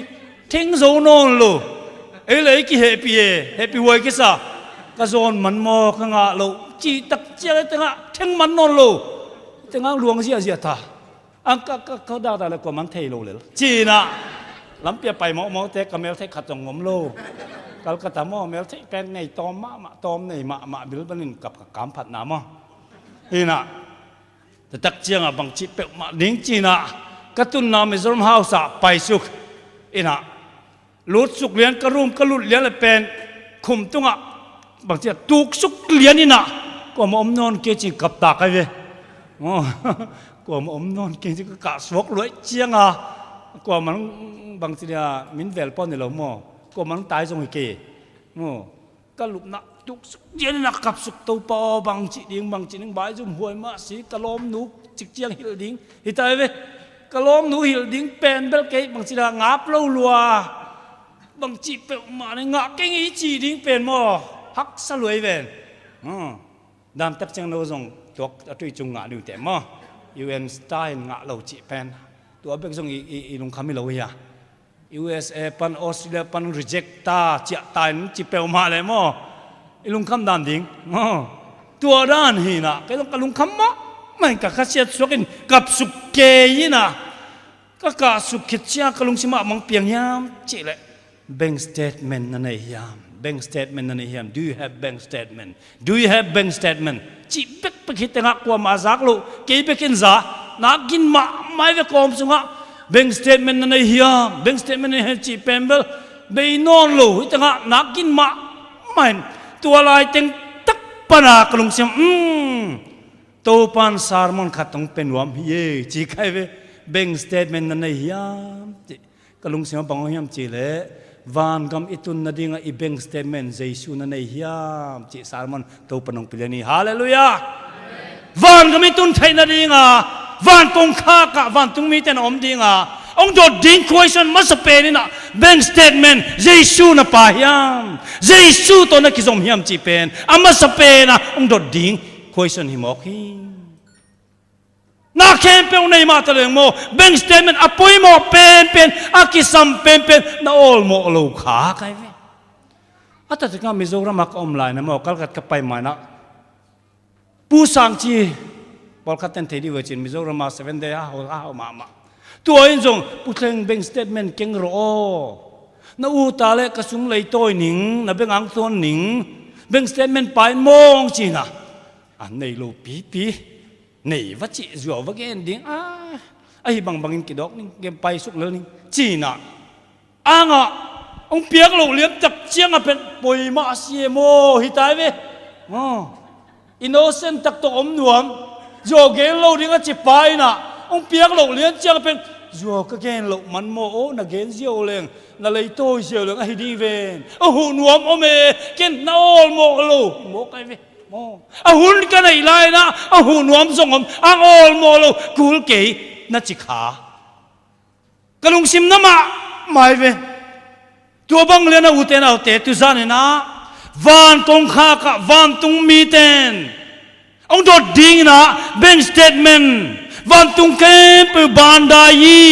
ทิ้งโซนนโลเอ้เลยกี่เฮปปี้ไว้กี่ซากระซอนมันโมข้างเราจีตักเจ้าเลยตั้งทั้งมันนอนโลตั้งหลวงเสียท่าเขาด่าแต่ละกว่ามันเทโลเลยจีน่ะลำเปียไปหมอเทกับเมลเทขัดจงงมโลกัลกตาหมอเมลเทเป็นในตอมมาตอมในมาบิลบันินกับกามผัดน้ำนี่น่ะแต่ตักเจ้าบางจีเปะมาดิ้งจีน่ะกระตุ้นน้ำมิซอมเฮาส์ไปสุกนี่น่ะลุดสุกเลี้ยนกระรุ่มกระลุดเลี้ยนเลยเป็นคุมตุ้งบางทีตุกสุกเลี้ยนนี่น่ะก็มาอมนอนเกจิกับตากันเว้ยก็มาอมนอนเกจิก็กะสวกรวยเจียงก็มันบางทีมินเวลปอนนี่เราโม่ก็มันตายตรงไอ้เกก็ลุกนะ ตุกเย็นนักกับสุกตัวปอบางจีดิงบางจีนึงใบจุ่มหวยมาสีกะล้อมหนูจิกเจียงหิลดิงหิตายเว้กะล้อมหนูหิลดิงเป็นเบลเกยบางจีดางาบเล่าลัวบางจีเปลมาในงาเก่งอีจีดิงเป็นมอฮักสลวยเว้นดามตักจังโนซงตัวตุยจุงงาดูแต่มอUN สไตล์งาเราจีเป็นตัวเบกซงอีลุงคำไม่เราเฮียUSA ปันออสเตรเลียปัน reject ตาเจ้าตายนั้นจีเปลมาเลยมั้งอีลุงคำดันดิ้งตัวด้านฮีน่ะก็ต้องกลุงคำมะไม่กับข้าเสียสุกินกับสุกเกยน่ะก็กับสุกิจยากลุงชิมะมังเปียงยามจีเลย bank statement นั่นเองยาม bank statement นั่นเองยาม do you have bank statement do you have bank statement จีเบกไปคิดแต่งักกว่ามาซักลูกเกยเบกินซานักกินมาไม่เวกอมสุงะbank statement นั่นเองยาม bank statement นั่นเองจีเป็นเบลไปนอนลูกแต่งักนักกินมาไม่ตัวลายเต็งตักปนากลุงเสียมตัวปันสารมันขัดต้องเป็นวามเย่จีใครเวแบ่งสเตทเมนต์นั่นเองยามจีกลุงเสียมบังยามจีเล่วานกำอิตุนนาดิ่งอีแบ่งสเตทเมนต์เจสูนั่นเองยามจีสารมันตัวปนองพิลานีฮาเลลูยาวานกำอิตุนไทยนาดิ่งวานตรงข้ากะวานตรงมีแต่นอมดิ่งองค์โดดดิ้งคุยสันมาสเปนินะแบ่งสเตทเมนต์เจสูน่ะป่าฮยามเจสูตัวนักกิจสมฮยามจีเป็นอามาสเปนะองค์โดดดิ้งคุยสันหิมอกฮินักแข่งเป็นในมาตะเลงโมแบ่งสเตทเมนต์อปุยโมเป็นอากิสัมเป็นน่าโอลโมลูกขาใครเว้อาแต่ถึงมิโซรามักอมไลน์นะโมกัลกัดกับไปมานะผู้สังจีบอลคัดเต็นทีดีเวจินมิโซรามักเซเว่นเดียร์มาตัวเองจงพูดถึงแบ่งสเตทเมนต์เก่งรอน่าอูตาเล็กกระสุนเลยตัวหนิงน่าเป็นอังตัวหนิงแบ่งสเตทเมนต์ไปมองจีน่ะอันในโลปีในวัชิจัววักเอนดิ้งไอ้บางอินกิดอกนี่เกมไปสุกเลยนี่จีน่ะองเปียกเราเลี้ยงจับเชียงเป็นปอยมาเสียโมหิตายเว้อินโนเซนต์ตักตกอมหนวมโยเกนเราดิ้งก็จีไปน่ะองเปียกเราเลี้ยงเชียงเป็นจัวก็เกนเรามันโมโอนักเกนเสียวเลยนั่นเลยโตเสียวเลยไอ้ดีเวนหูหนวมอเมเกนน่าโอลโมลูโมไกเวหุ่นกันไอ้ไรนะหุ่นวมส่งผมโอลโมลูกูลเกยนัดจิขากลุงซิมน้ำมาไม่เวตัวบังเลียนอุเทนเอาเตตุซานีนะวันตรงข้ากะวันตรงมีเตนองโดดดิ้งนะแบ่งสเตทเมนต์วันตรงเก็บไปบานดายี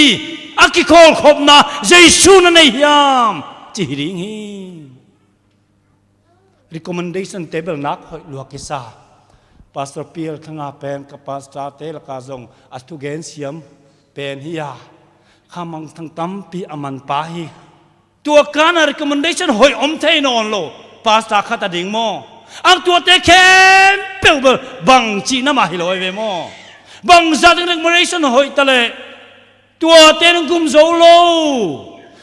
อากิโคลขบนะเจสูนั่นเองยามจีริงฮี recommendation table nak hoi lua kisa pastor pil thanga pen ka pastor te la ka zong atu gen siam pen hiya khamang thang tam pi aman pa hi tua kana recommendation hoi om thei non lo pastor khata ding mo ang tua te ken pel bang chi na ma hi loi ve mo bang za ding recommendation hoi tale tua te nang kum zo lo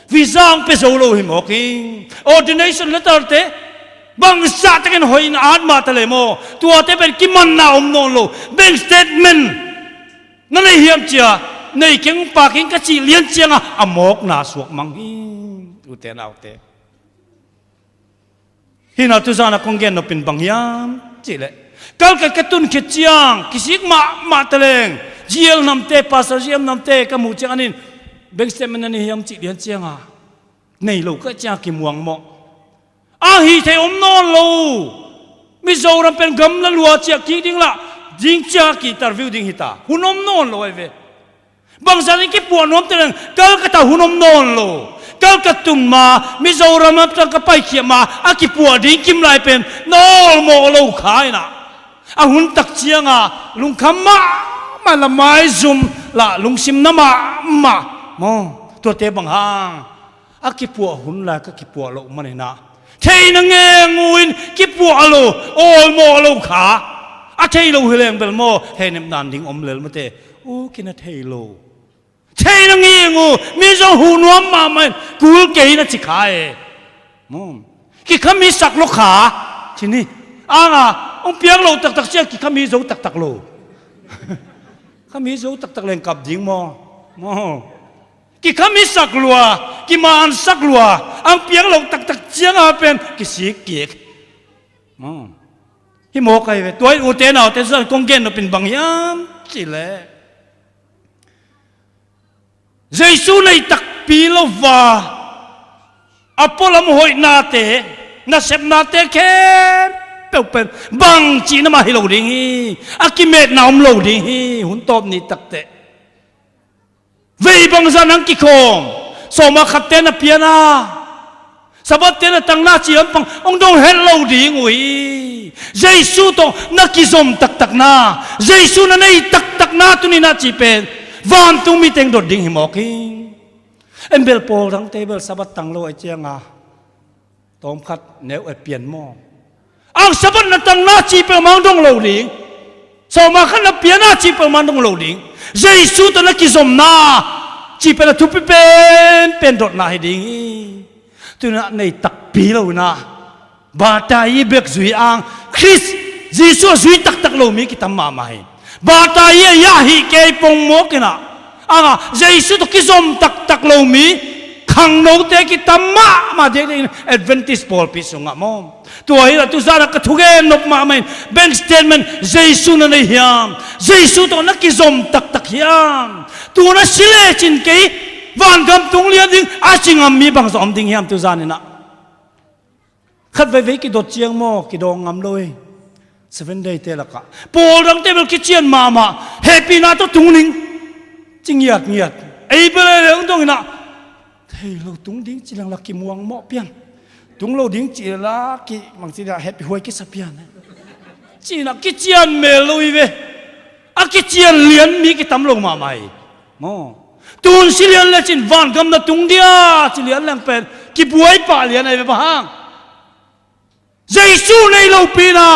visang pe zo lo hi mo king ordination letter teบางสัตว์กันหอยนาดมาทะเลโมตัวเตเป็นกิมันนาอมนอนโลแบ่งสเตทเมนต์นั่นเลยเฮียมเจียในเก่งปากเก่งกะจีเลี้ยงเจียงอะหมอกนาสวกมังฮิอุเตนเอาเตฮินาตุซานะคงเกนนเป็นบางยามจีเลยกัลกะกะตุนขิดเจียงกิสิกมาทะเลงเจียลนำเตปัสเจียมนำเตกะมูเจียงอันนี้แบ่งสเตทเมนต์นั่นเฮียมจีเลี้ยงเจียงอะในโลกก็เจียงกิมวงโมฮีเทอมนอนลูมิโซรัมเป็นกำลังลัวเจียกีดิ้งละดิ้งเจียกีตาวิวดิ้งฮิตาหุ่นอมนอนลูไอเวบางสันกิปวดนอมเตลังกัลกะตาหุ่นอมนอนลูกัลกะตุมมามิโซรัมตั้งกะไปเขียมาอากิปวดดิ้งกิมไลเป็นนอนโมลูขายนะหุ่นตักเจียงลุงคำมาละไม้ซุมละลุงซิมน้ำมาโมตัวเตบังหางอากิปวดหุ่นละก็กิปวดลูมันนะเทนังเงงูอินกิบวัวลูโอลโมลูขาอาเทลูเฮเลงเบลโมเฮนิมนันดิ้งอมเลลมาเตโอ้กินเทลูเทนังเงงูมีเจ้าหูนวมมามันกูเกยนัจิขายมุมกิขมีสักลูกขาทีนี้องเปียกโลตักเชียกิขมีโจตักโลขมีโจตักเลงกับดิ้งโมกิขมิสักลัวกิมานสักลัวอังเปียงลงตักเจียงอาเป็นกิสีเกียก hi mo kai ve toy u te nào te sa kong gen no pin bang yam chi le Giêsu này tak pi lo va apolam hoi na te na sep na te khen pel pen bang chi na ma hi lo ding hi akimet na om lo ding hi hun top ni tak te ve bang san ang ki khom so ma khat te na piana sabat te na tang na chi am pang ong dong hel lo ding ui Giêsu to na ki zom tak tak na Giêsu na nei tak tak na tu ni na chi pen van tu mi teng dot ding hi mo ki em bel pol rang table sabat tang lo ai chianga tom khat neu ai pian mo ang sabat na tang na chi pe mang dong lo ding so ma khan na pian na chi pe mang dong lo ding Giêsu to na ki zom na chi pe na tu pe pen dot na hi ding tu na nei tak pi lo na ba ta yi bek zui ang Chris Giêsu zui tak tak lo mi ki tam ma mai ba ta yi ya hi ke pong mo ki na anga Giêsu to ki zom tak tak lo mi khang no te ki tamma ma de Adventist Paul pi sunga mo tu ai la tu zara ka thuge nop ma mai bank statement Giêsu na nei hiam Giêsu to na ki zom tak tak hiam tu na sile chin ke van gam tung lian ding a chingam mi bang zom ding hiam tu zan na khat ve ki dot chiang mo ki dong ngam loi 7 day te la ka Paul rang te bel ki chian ma happy na to tung ning ching yat ai bele le ong dong na thei lo tung ding chi lang la ki muang mo pian tung lo ding chi la ki mang chi da happy hoi ki sa pian chi na ki chian me loi ve a ki chian lian mi ki tam lo ma mai mo tun si lian le chin van gam na tung dia chi lian lang pen ki buai pa lian ai ba hang Giêsu nei lo pi na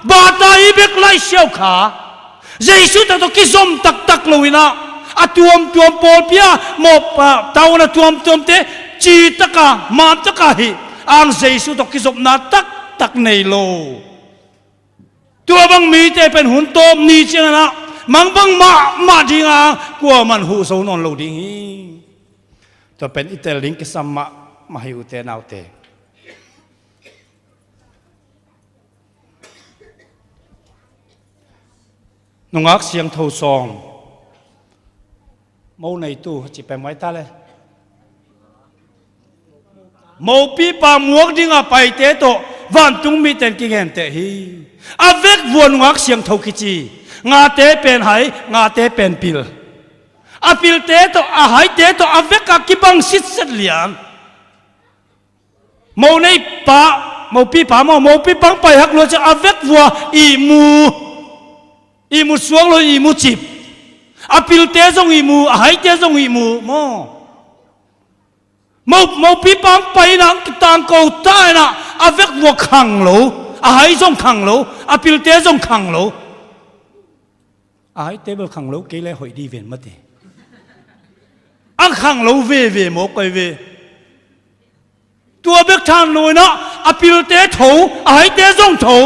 ba ta i bek lai siau kha Giêsu ta to ki zom tak tak lo ina atuam pol pia mo pa tau na tuam te chi taka ma taka hi ang Giêsu to ki zom na tak tak nei lo tua bang mi te pen hun tom ni chang na mang bang ma dinga kwa man hu so non lo ding hi to pen itel link ki sam ma hi u te nau te nungak siang thâu song mâu này tu chỉ phải mấy ta lên mâu pi pa muak ding a pai te to van tung mi ten ki gen te hi avec vuan ngak siang thâu ki chi nga te pen hai nga te pen pil a pil te to a hai te to avec ka ki bang sit set liam mâu này pa mâu pi pa mâu pi bang pai hak lo cha avec vua imu suang lo imu chip apil te zong imu hai te zong imu mo pi pang pai na tang ko tai na avec wo khang lo hai zong khang lo apil te zong khang lo hai te bel khang lo ke le hoi di ven ma te ang khang lo ve mo kai ve tua bek than loi na apil te tho hai te zong tho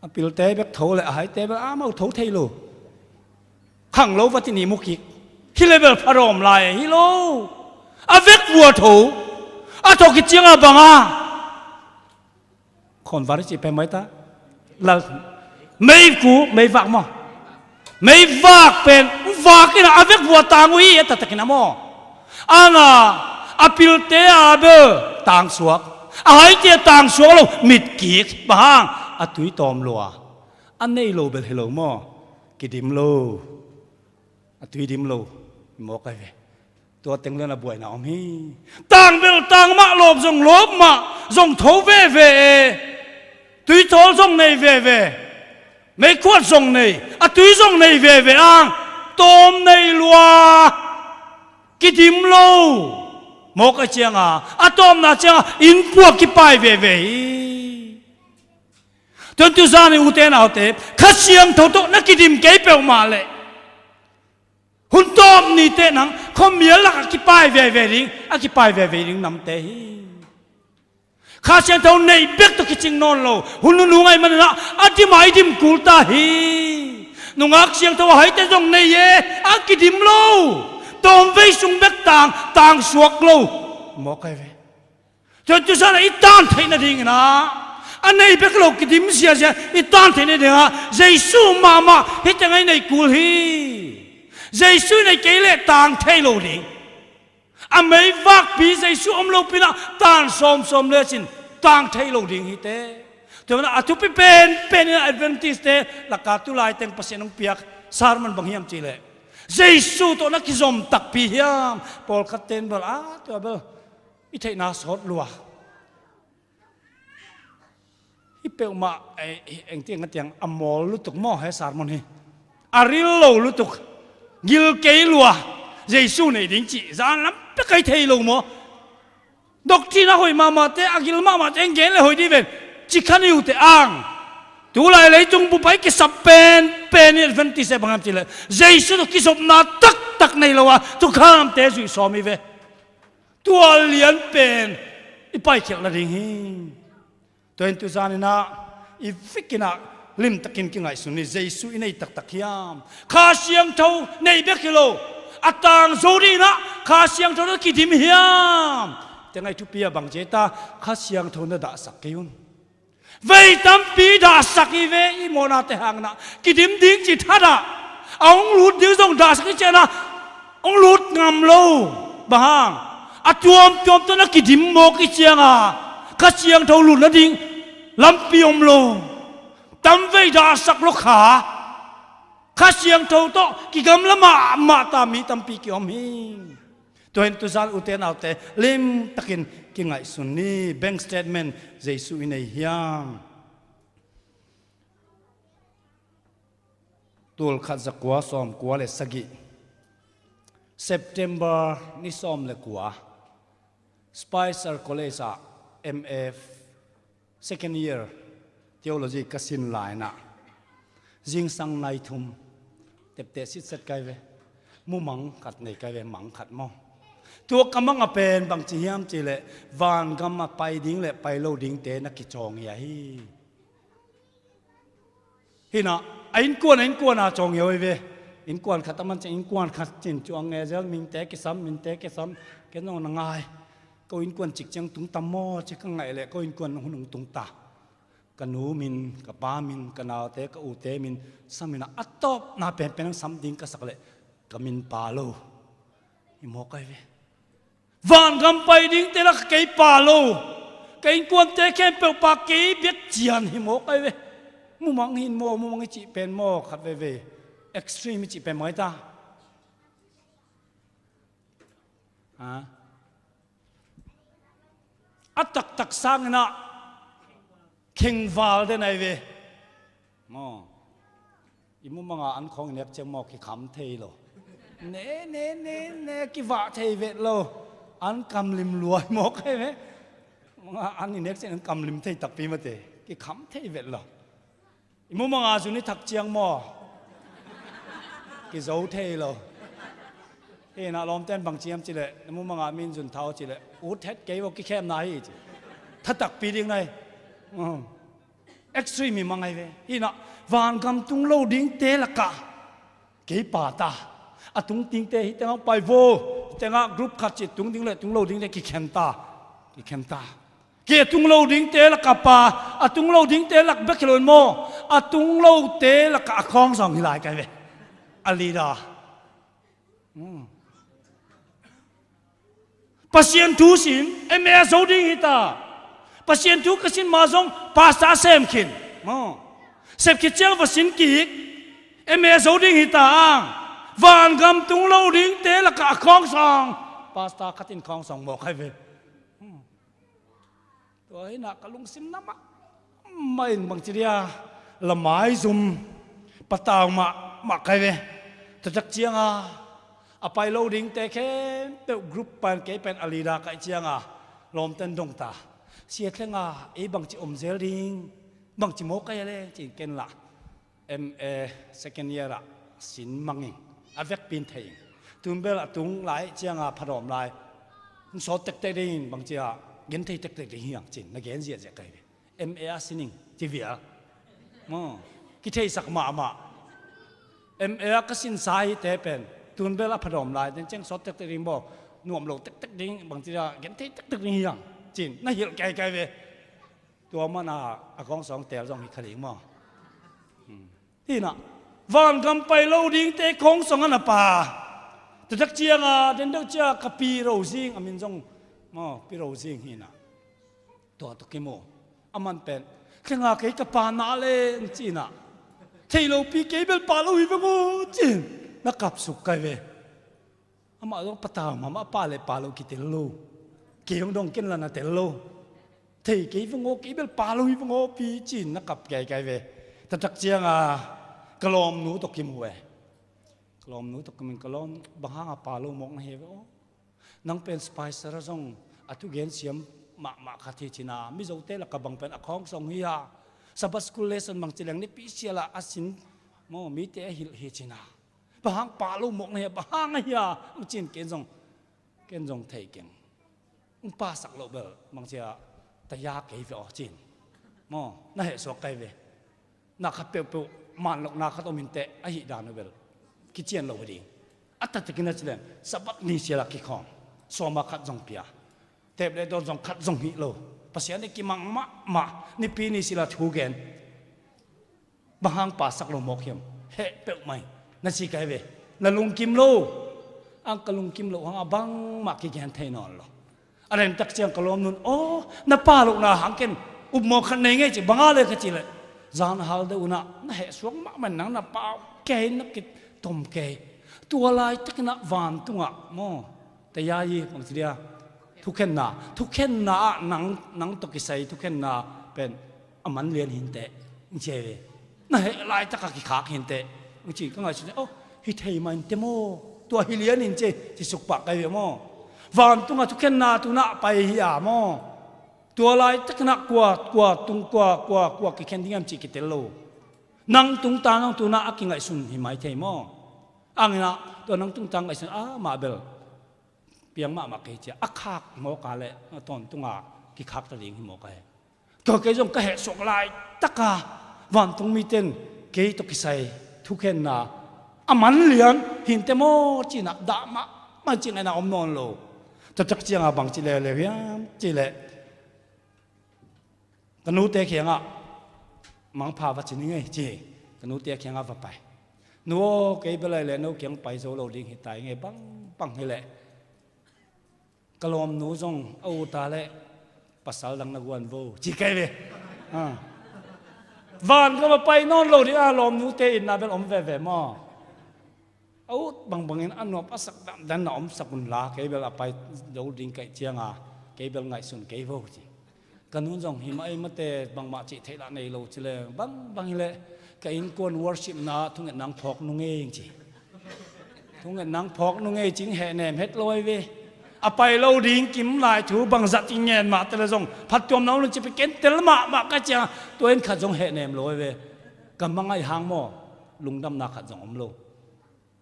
apil te bek tho le hai te bek a mau tho thei lo khang lo wat ni mukik hi level pharom lai hi lo avec vua tho a tho ki chiang a banga kon var chi pe mai ta la mei ku mei vak mo mei vak pen vak ina avec vua tang ui ta takina mo anga apil te a be tang suak a hai te tang suak lo mit ki bang a tui tom lo an nei lo bel hello mo ki dim lo a tui dim lo mo kai ve tua teng le na buai na om hi tang bel tang ma lop ma zong tho ve tui tol zong nei ve mấy khuất zong nei a tui zong nei ve ang tom nei lua ki dim lo mo ka chiang a tom na chiang in puak ki pai ve tuân tu zani u te nào te khát siang thâu to na ki dim ke pe ma le hun tom ni te nang khom miel la ki pai ve ring a ki pai ve ring nam te hi khát siang thâu nei bek to ki ching non lo hun nu ngai man na a ti mai dim kul ta hi nungak siang thâu hai te jong nei ye a ki dim lo tom ve sung bek tang suak lo mo kai ve tuân tu zani i tan thei na ding na อันไหนเบกโลกิดิมเสียอีตานเทนเดียเยซูมาฮิตยังไงในกูฮีเยซูในเกลต่างเทโลดิอเมย์วักปีเยซูอมโลปินะตานสมเลสินต่างเทโลดิฮิตแต่ว่าอาทุปิเป็นแอดเวนติสเตลักาตุลายเต็งปัสยนงเปียกสารมันบังเฮียมจีเลเยซูตัวนักกิจมตักปีเฮียมพอลคัตเตนบอลตัวเบลอิเทนาสอดลัวฮิเปลมาเอ็งเตียงกันเตียงอมอลลุตุกมอให้สารมันนี่อาริโลลุตุกยิลเกลัวเยซูในดิ้งจีจานล้ำไปไกลเทโลมอดอกที่น่าหอยมาเตอากิลมาเตเอ็งเกลเลยหอยดีเวนจิคันอยู่เตอ่างตัวไรเลยจงบุไปกิสับเป็นเนี่ยฟันติเสบังคับจีเลยเยซูตุกิสบนาตักในละวะตุกข้ามเตจุยสอมีเวตัวเลียนเป็นอีไปเขียนละดิ้งหิตัวเองตุจานินะอีฟิกินะลิมตะกินกินไงสุนีเยซูอินัยตักยามข้าเสียงเท่าในเบกิโลอัตางโซดีนะข้าเสียงเท่านั้นกิดิมยามแต่ไงทุกปีบางเจตาข้าเสียงเท่านั้นด่าสักกิยุนเวตัมปีด่าสักอีเวอีโมนาเตหังนะกิดิมดิ้งจิตฮัดะเอาองลุดดิ้งส่งด่าสักเจนะองลุดงามโลบางอัตวมตัวนั้นกิดิมโมกิเจียงข้าเสียงเท่าลุดนะดิ้งลำปีอมโลตั้มเวดาสักลูกขาข้าเสียงเท่าโตกิกำละมาตามีตั้มปีกิอมหิงตัวเห็นตุจานอุเทนเอาแต่เล่มตะกินกินไงสุนีแบงก์สเตทเมนต์เยซูอินเฮียมตัวขัดสักกัวซ้อมกัวเลสกิเซปเทมเบอร์นี่ซ้อมเลกัวสไปเซอร์คอลเลจMF second year theology กสินหลายนะจิงสังในทุมเต็บเตะสิทธิ์เสร็จไกเวมูมังขัดในไกเวมังขัดมองตัวกำมังเป็นบางจียามจีเละวานกำมาไปดิ้งเละไปโลดิ้งเตนักกิจองยาฮีนะอินกวนอาจองยาเวอินกวนขัดมันจะอินกวนขัดจินจวงเงยเจลมินเตะกิซ้ำแกน้องนางไงก็อินกวนจิกจังตุงตามอจิกไงเละก็อินกวนหุ่นตุงตากันหนูมินกับป้ามินกันเอาเตะกับอูเตมินซ้ำมินอัตตบน่าเป็นซ้ำดิ้งกับสักเละกับมินปาโลอิโมกไอเววันกำไปดิ้งเตลักเกยปาโลเกยกวนเตะแค่เปล่าปากเกยเบียดเจียนหิโมกไอเวมุมังหินโมมุมังจิเป็นโมขัดเวเอ็กซ์ตรีมจิเป็นไงตาอัตตักสังนะเข่งวาลเดนไอเวมออิมุมังอันของเน็บเจมอกิขำเทโลเน่กิวะเทเวโลอันกำลิมรวยมอกใช่ไหมอันนี้เน็กเซนกำลิมเทตักปีมาเตะกิขำเทเวโลอิมุมังอาจุนี่ทักเจียงมอกิโจเทโลเฮ้ยนะลมเต้นบางเจียมจิเลอิมุมังอามินจุนเท้าจิเลอูดเท็ดเกย์ว่ากิแคมนายจิถ้าตักปีดิ้งไงเอ็กซ์ตรีมีมังไงเว้เฮ้ยนะวานกำตุงโลดิ้งเตะละกะเกย์ป่าตาอะตุงติงเตะฮิตงไปโวแต่งกรุ๊ปขัดจิตตุงดิ้งเลยตุงโลดิ้งเลยกิเข้มตาเกี่ยตุงโลดิ้งเตะละกับป่าอะตุงโลดิ้งเตะละเบกโลนโมอะตุงโลเตะละกับคลองสองที่หลายกันเว้อาลีดาปัศยันทูสินเอเมอโซดิ้งฮิตาปัศยันทูกสินมาซงภาษาเซมขินเซมขินเจ้าปัศยันกิกเอเมอโซดิ้งฮิตาวันกำตุงโลดิ้งเตะละกะคลองสองปาสตาขัดอินคลองสองบอกให้เวตัวให้นักกลุงสินน้ำไม่บางทีเดียละไม้ซุ่มปะตาวมาใครเวแต่จักเจียงอะไปโลดิ้งเตะแค่เตะกรุ๊ปเป็นเกเป็นอาลีดาไกเจียงลมเต้นดงตาเสียเท่งบางจีอมเซลดิ้งบางจีโมกไกเลยจีเกนละMA second year สินมังอิงavec pin thei tum bel atung lai chianga pharom lai so tek tek din bang chia gen thei tek tek ding hiang chin na gen zia ja kai ma sining ti via mo ki thei sak ma ma ma ka sin sai te pen tum bel pharom lai den cheng so tek tek ding bo nuam lo tek tek ding bang chia gen thei tek tek ding hiang chin na hil kai kai ve ตัวมันอากองสองแต่ลองหิขลิงมั้งที่น่ะวันกำไปเราดิ้งเตะของสองอันป่าแต่ทักเจียงเดินเจ้าเจ้ากับปีเราซิงอามินจงมั้งปีเราซิงหิน่ะตัวตุกิโมอามันเป็นแค่งาเกยกับปานาเลจีน่ะเทโลปีเกยเบลปาเราอีกมั้งจีนนักกับสุกไกเวอามาต้องปะตามมาปาเลปาเรากิเตโลเกี่ยงดงกินละนะเตโลเทเกยงโอเกยเบลปาเราอีกมั้งปีจีนนักกับไกเวแต่ทักเจียงกลอมหนูตกกิมเวกลอมหนูตกกิมกลอมบางปาโลมองเฮวนังเป็นสไปซ์ระจงอัตุเกนเสียมมาคาทิชินามิโจเตละกับบางเป็นอคองสองเฮียสับสกุลเลสันบางจิเลงนี่พิเศษละอาศินโมมิเตฮิลเฮชินาบางปาโลมองเฮบางเฮียมันจินเกนจงเทกิงป้าสักโลเบลบางเสียแต่ยาเกยเวอจินโมน่าเหตุสวกไกเวนักขับเปียวมันลกนาขัดอมินเตะไอหิดานเบลกิจเจียนเราดีอัตติกินัจเลนสับนิเสียละกิคองสวมาขัดจงเปียเทปเลดอนจงขัดจงหิโลภาษาในกิมังมานี่ปีนี้สิละทูเกนบางป่าสักโลมอกเขียมเฮเปียวไม่นั่นสิไกเวนั่นลุงกิมโลอังกลุงกิมโลฮังบางมากิเกนเทนอนโลอะไรตักเจียงกลอมนุนโอ้นับป่าลูกนาหังเกนอุบมอกขันในไงจีบางอะไรกันจีเลยจานฮัลเดอุนะน่าเหตุสวงมันนังนับเปล่าเกยนักกิตมเกยตัวลายตักนักวานตุงะโมแต่ยายีบางทีเดียทุกเข็นนานังตกิใส่ทุกเข็นนาเป็นอามันเรียนหินเตะเจเวน่าเหตุลายตักกิขากหินเตะบางทีก็ไงฉันโอ้ฮิเทมันเตโมตัวฮิเลียนหินเจที่สุกปากไกเวโมวานตุงะทุกเข็นนาตุนะไปฮิยาโมตัวลายตักนักกว่าตุงกว่ากิเคนดิ้งจิกิเตโลนังตุงตานังตุนะอากิงไอซุนหิมายเทมออังนะตัวนังตุงตังไอซุนมาเบลเปียงมาเกจิอาคักโมกาเลตอนตุงะกิคักตะลิงหิโมกาก็เกยจงก็เหตุสกลายตักกาวันตุงมีเต็นเกยตกิไซทุกเห็นนาอามันเลียนหินเตโมจีน่ะดามาจีน่ะอมนอนโลจะจักเจียงบังจีเลเลยยามจีเลกันนู้เตะเขียงมังพาวัชินิไงจีกันนู้เตะเขียงว่าไปนู้เก็บไปเลยเลยนู้เขียงไปโซโลดิ้งหิตายไงปังให้เลยกลอมนู้จงเอาตาเลยภาษาดังนักวันโวจีเก็บเลยวันก็มาไปนอนโลดิ้งลมนู้เตะอินนาเป็นอมเว่มาเอาบางเงินอันนบสักดันอมสักุลลาเก็บไปไปโลดิ้งไก่เจียงเก็บไงสุนเก็บโวจีกันนู้นจงหิมะมาเตะบางมาจิเทละในโลจิเลบางเลยก็อินกวนวอร์ชิปนาทุ่งเงินนางพอกนุ่งเองจีทุ่งเงินนางพอกนุ่งเองจิงแห่แหนมเฮ็ดลอยเวอไปเราดิ้งกิมลายถูบางสัตว์จิงเงินมาแต่ละจงพัดจมน้ำลงจะไปเก็นแต่ละมาก็จะตัวเองขัดจงแห่แหนมลอยเวกำบังไอหางหม้อลุงดำนาขัดจงอมโล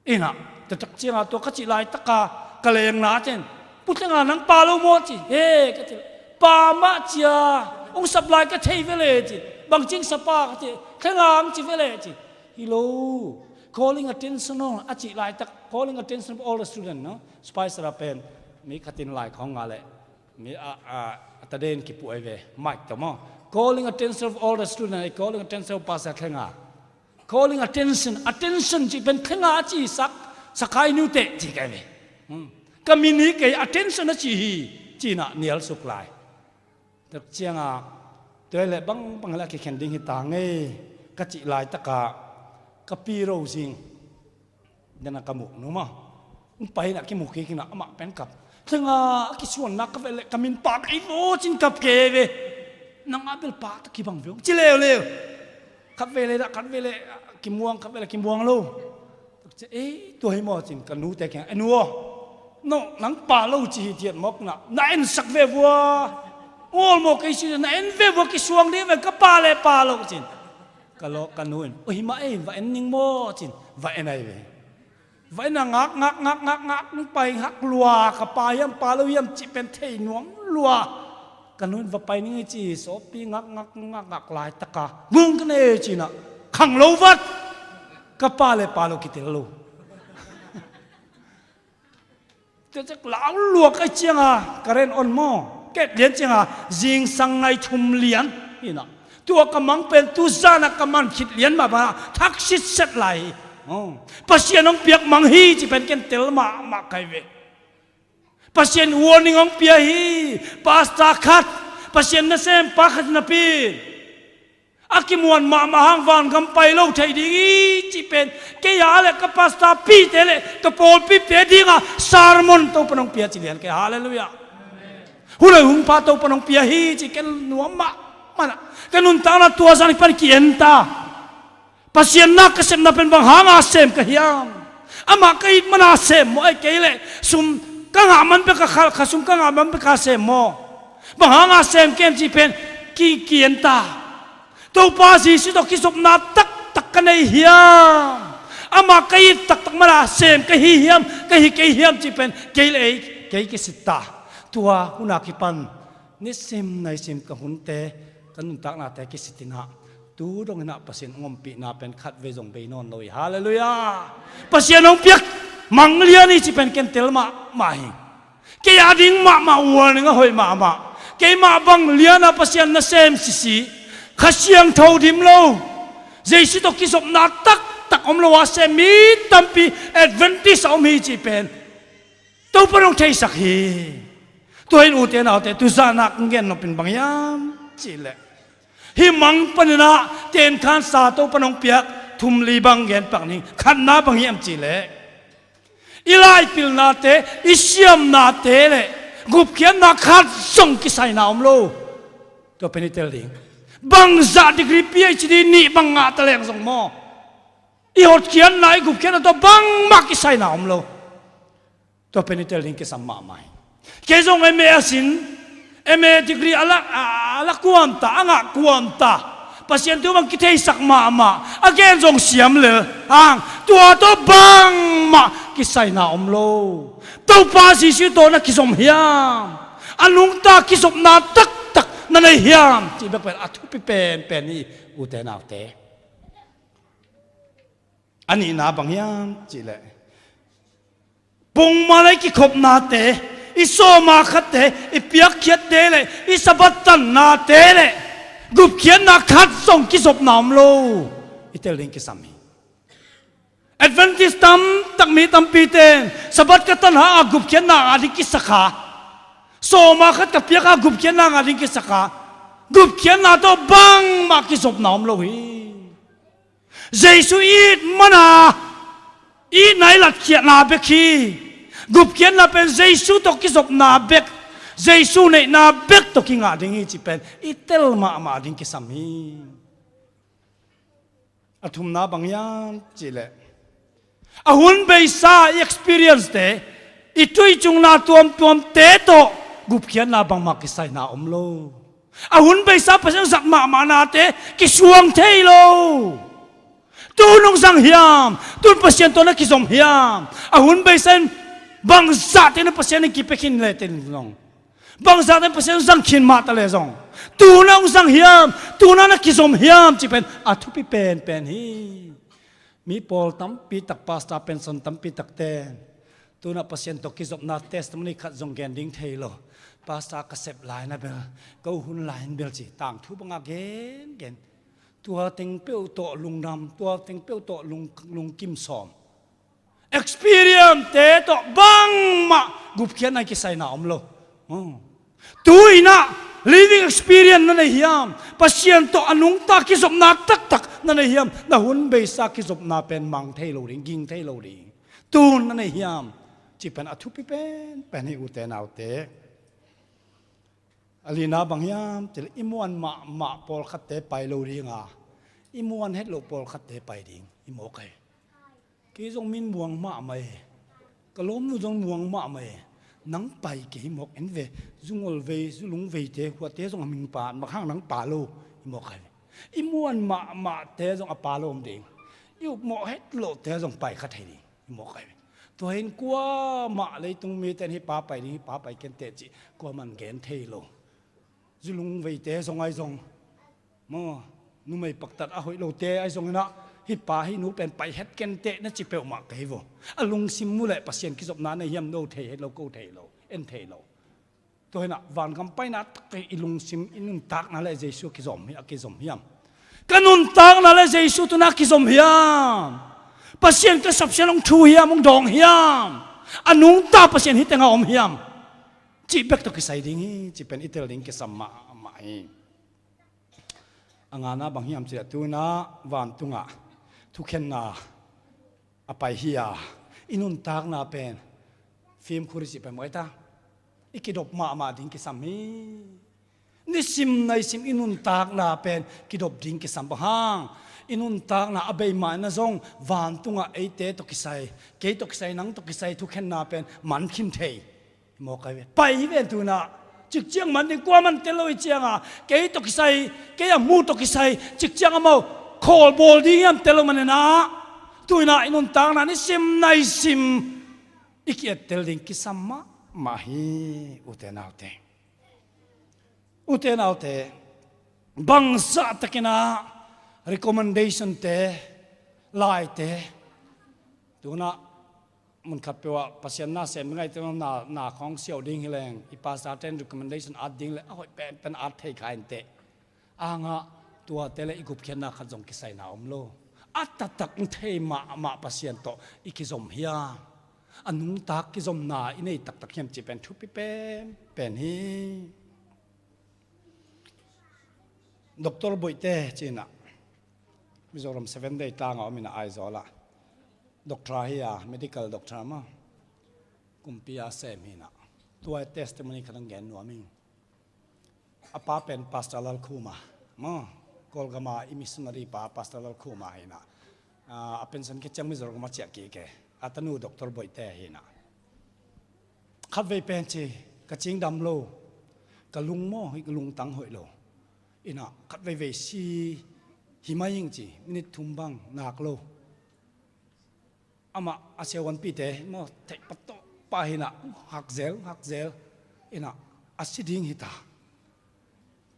อีน่ะแต่จักเจียงตัวขัดจิลายตะกากะเลงนาเจนพุทธงานนังปาโลโมจิเฮ้ก็จะปามาเจียองสับลายก็เทเวเลจิบางจริงสปาก็เททั้งงามจิเวเลจิฮิโล calling attention เนาะอาจิลายตัก calling attention of all the students เนาะสไปซ์ราเป็นมีขัดินลายของอะไรมีตะเดนกิปุไอเวไม่แต่มอ calling attention of all the students calling attention of ภาษาแข่งอ่ะ calling attention จิเป็นแข่งอ่ะจิสักใครนิวเตจิกันเวก็มีนี้เกย attention นะจีน่ะเนียลสุกลายแต่เจียงตัวเล็บบางละที่แข่งดิ้งหิตางเอ้กจิลายตะกะปีโรซิงเดนักกมุกนู้มั้งไปนักกิมุกกินนักมาเป็นกับถึงกิส่วนนักก็เลยกมินปากอีโวจินกับเกเวนังอาเบลปากตะกี้บังเวงจิเลวขับเวเลยนะขับเวเลยกิมวงขับเวเลยกิมวงลูตัวให้หมอจินกันนู้แต่แข่งไอ้นัวน้องนังป่าลูจีเทียนมกน่ะนายสักเววัวโอ้หมกไอ้ชื่อนายเววัวกิสวงนี่เวก็ป่าเลยป่าลูจินกะโลกันนู่นโอ้ยมาว่านิ่งโมจินว่าอะไรเวว่าน่ะงักนึกไปหักลัวกับป่ายังป่าลูยังจิเป็นเทนวงลัวกันนู่นว่าไปนี่จีโสปีงักลายตะกามึงกันเอจีน่ะขังโลวัดกับป่าเลยป่าลูกิเตลูจะเหลาลวกไอ้เจียงกระเรนอ่อนหม้อเก็ดเลี้ยนเจียงยิงสังไงชุมเลี้ยน นี่นะตัวกำมังเป็นตุซานะกำมันคิดเลี้ยนมาบ้าทักชิดเสร็จไหลปัสเซียนองเปียกมังฮีจะเป็นกันเตลมาไกเวปัสเซียนวัวนิงองเปียฮีปัสตาคัดปัสเซียนนั่นเซมปักนับปีอากิมวนมาหางวันกำไปเล่าไทยดีจีเป็นแกยาเลกับปัสตาปีเตเลกับโปลปีเปดีงาสารมอนตัวปนองเปียจิเลียนแกฮาเลลูยาหุ่นหุ่นพาตัวปนองเปียฮีจีกันนัวมาmana kanun tana tua zani pan kienta pasien nak kesem na pen bang hanga sem kahiam ama kait mana sem mo ai keile sum kanga man pe ka khal khasum kanga man pe ka sem mo bang hanga sem kem ji pen ki kienta to pa si si to kisop na tak tak kanai hiam ama kait tak tak mana sem ka hiam ka hiam ji pen keile kei kisita tua hunakipan ni sem nai sem ka hunteกันตักนาแต่กิสิตินะตูดงนะปัสเซียนงมปีนาเป็นขัดเวจงไปนอนเลยฮาเลลูยาปัสเซียนองเปียกมังเลียนี่จะเป็นเกนเตลมาหิงเกียดิ้งมาอวนนึงหอยมาเกียมาบังเลียนะปัสเซียนนะเซมสิขัดเสียงเท่าดิมโลเจสิตกิสบนาตักอมโลวาเซมีตัมปีเอดเวนติสอมีจีเป็นตัวปนองเทสักฮีตัวเห็นอุเทนเอาแต่ตุซานักเงินนเป็นบางยามจีเล่ฮิมังปนนะเตียนขันสาโตปนองเปียกทุมลีบังเงินปังนิงขันนาบังยามจีเล่อีไลปิลนาเตอิเชียมนาเตเล่กุบเขียนนาขัดส่งกิไซนาอมโลตัวเป็นอิตาลีบังซาดิกรีพีเอชดีนี่บังงาตะเลงส่งมออีหดเขียนนายกุบเขียนตัวบังมากิไซนาอมโลตัวเป็นอิตาลีกิสัมมาไม่เกจงเอเมอสินเอเมดิกรีala kuanta anga kuanta pasien tu bang kitay sakma again jong siam le ang tua to bang ma kisay na omlo to pa si to na kisom hiam anung ta kisom na tak na na hiam ti ba pen atu pen ni ute na te ani na bang hiam chi le pung malai ki khop na te iso ma khate ipiak khiat de le isabat tan na te le gup khian na khat song ki sop nam lo iteling ki sami advantage tam tak mi tam pi ten sabat ka tan ha gup khian na ali ki sakha so ma khat ka piak gup khian na ali ki sakha gup khian na to bang ma ki sop nam lo hi jesu it mana i nai lat khiat na be khi gup kian na pen Jesu to kisop na bek Jesu ne na bek to kinga ding hi chi pen itel ma ding kisami athum na bangyan chile ahun be sa experience te itui chung na tuam te to gup kian na bang ma kisai na omlo ahun be sa pasang sak ma na te kisuang thailo tu nong sang hiam tu pasien to na kisom hiam ahun be sen bang zat ini pasien ni kipekin le ten long bang zat ini pasien sang kin mat le zong tu na sang hiam tu na kisom hiam ci pen atu pi pen hi mi pol tam pi tak pasta pension tam pi tak ten tu na pasien to kisom na testimony khat zong gen ding thailo pasta ka sep lai na bel ko hun lai bel ci tang thu bang gen tua ting peu to lung nam tua ting peu to lung kim som experience te to bang ma gup khian na ki sai na omlo tu ina living experience na hiam pasien to anung ta ki sop na tak na hiam na hun be sa ki sop na pen mang thailo ring ging thailo ring tu na hiam chi pen athu pi pen hi u te nau te alina bang hiam tel imuan ma pol khat te pai lo ringa imuan het lo pol khat te pai ding imo kai cái dòng min muang ma mày cái lốm nu dòng muang ma mày nắng bay cái mọc anh về dung ngồi về dung lúng về thế hoặc thế dòng mình pa mà hang nắng pa lô mọc cái imuan ma thế dòng pa lô ông đỉnh yêu mọc hết lộ thế dòng bay khát hay đi mọc cái tôi hiện qua ma lấy tung mi tên hi pa bay cái tệ chị qua mình ghen thế lô dung lúng về thế dòng ai dòng mà nu mày bạc tạt à hội lộ thế ai dòng nó hi pa hi nu pen pai het ken te na chi peu ma kai vo alung sim mu le pasien ki sop na na hiam no the lo ko the lo en the lo ตัวน่ะวันกำไปนะตักอิลุงซิมอินุนตักนั่นแหละเยซูกิจอมกิจอมเฮียมกันนุนตักนั่นแหละเยซูตัวนักกิจอมเฮียมปัสยันก็สับเสียงชูเฮียมงดองเฮียมอันนุงตาปัสยันฮิตงาอมเฮียมจีเบกตัวกิสัยดิ้งจีเป็นอิตาลีกิสัมมาไม่อังานาบางเฮียมเสียตัวน่ะวันตุงะทุกเข็นน่ะอภัยเฮียอินุนตักน่ะเป็นฟิล์มคุริจิเป็นมวยตาอีกิดบมาดิ้งกิสัมมีนิสิมในสิมอินุนตากน่ะเป็นกิดบดิ้งกิสัมบาง inun tak na abay ma na zong van tunga ate to kisai ke to kisai nang to kisai thu khen na pen man khim thei mo kai ve pai ven tu na chik chiang man ni kwa man te loi chiang a ke to kisai ke ya mu to kisai chik chiang mo khol bol ding yam te lo man na tu na inun tak na ni sim nai sim ikiat tel ding kisamma ma hi uten autte bangsa takina recommendation te lai te tuna mun khat pewa pasien na sem ngai te na khong siao ding hileng I pasa ten recommendation ad ding le ahoi pen ad thei khain te anga tua tele igup khen na khajong ki sai na omlo at tak thei ma pasien to ikizom hia anung tak kizom na inei tak hem chi pen thu pi pen hi doctor boite china Mizoram 7 day tang o mina ai zola doctor hiya medical doctor ma kumpia sem hina tua testimony khan gen no ming apa pen pastoral khuma ma kolgama missionary pa pastoral khuma hina a pension ke chang Mizoram ma che ki ke atanu doctor boite hina khatve pen chi ka ching dam lo ka lung mo hi ka lung tang hoi lo ina khatve ve si himaying ji minit thumbang naklo ama asewan pite mo te pato pahina hakzel ina asiding hita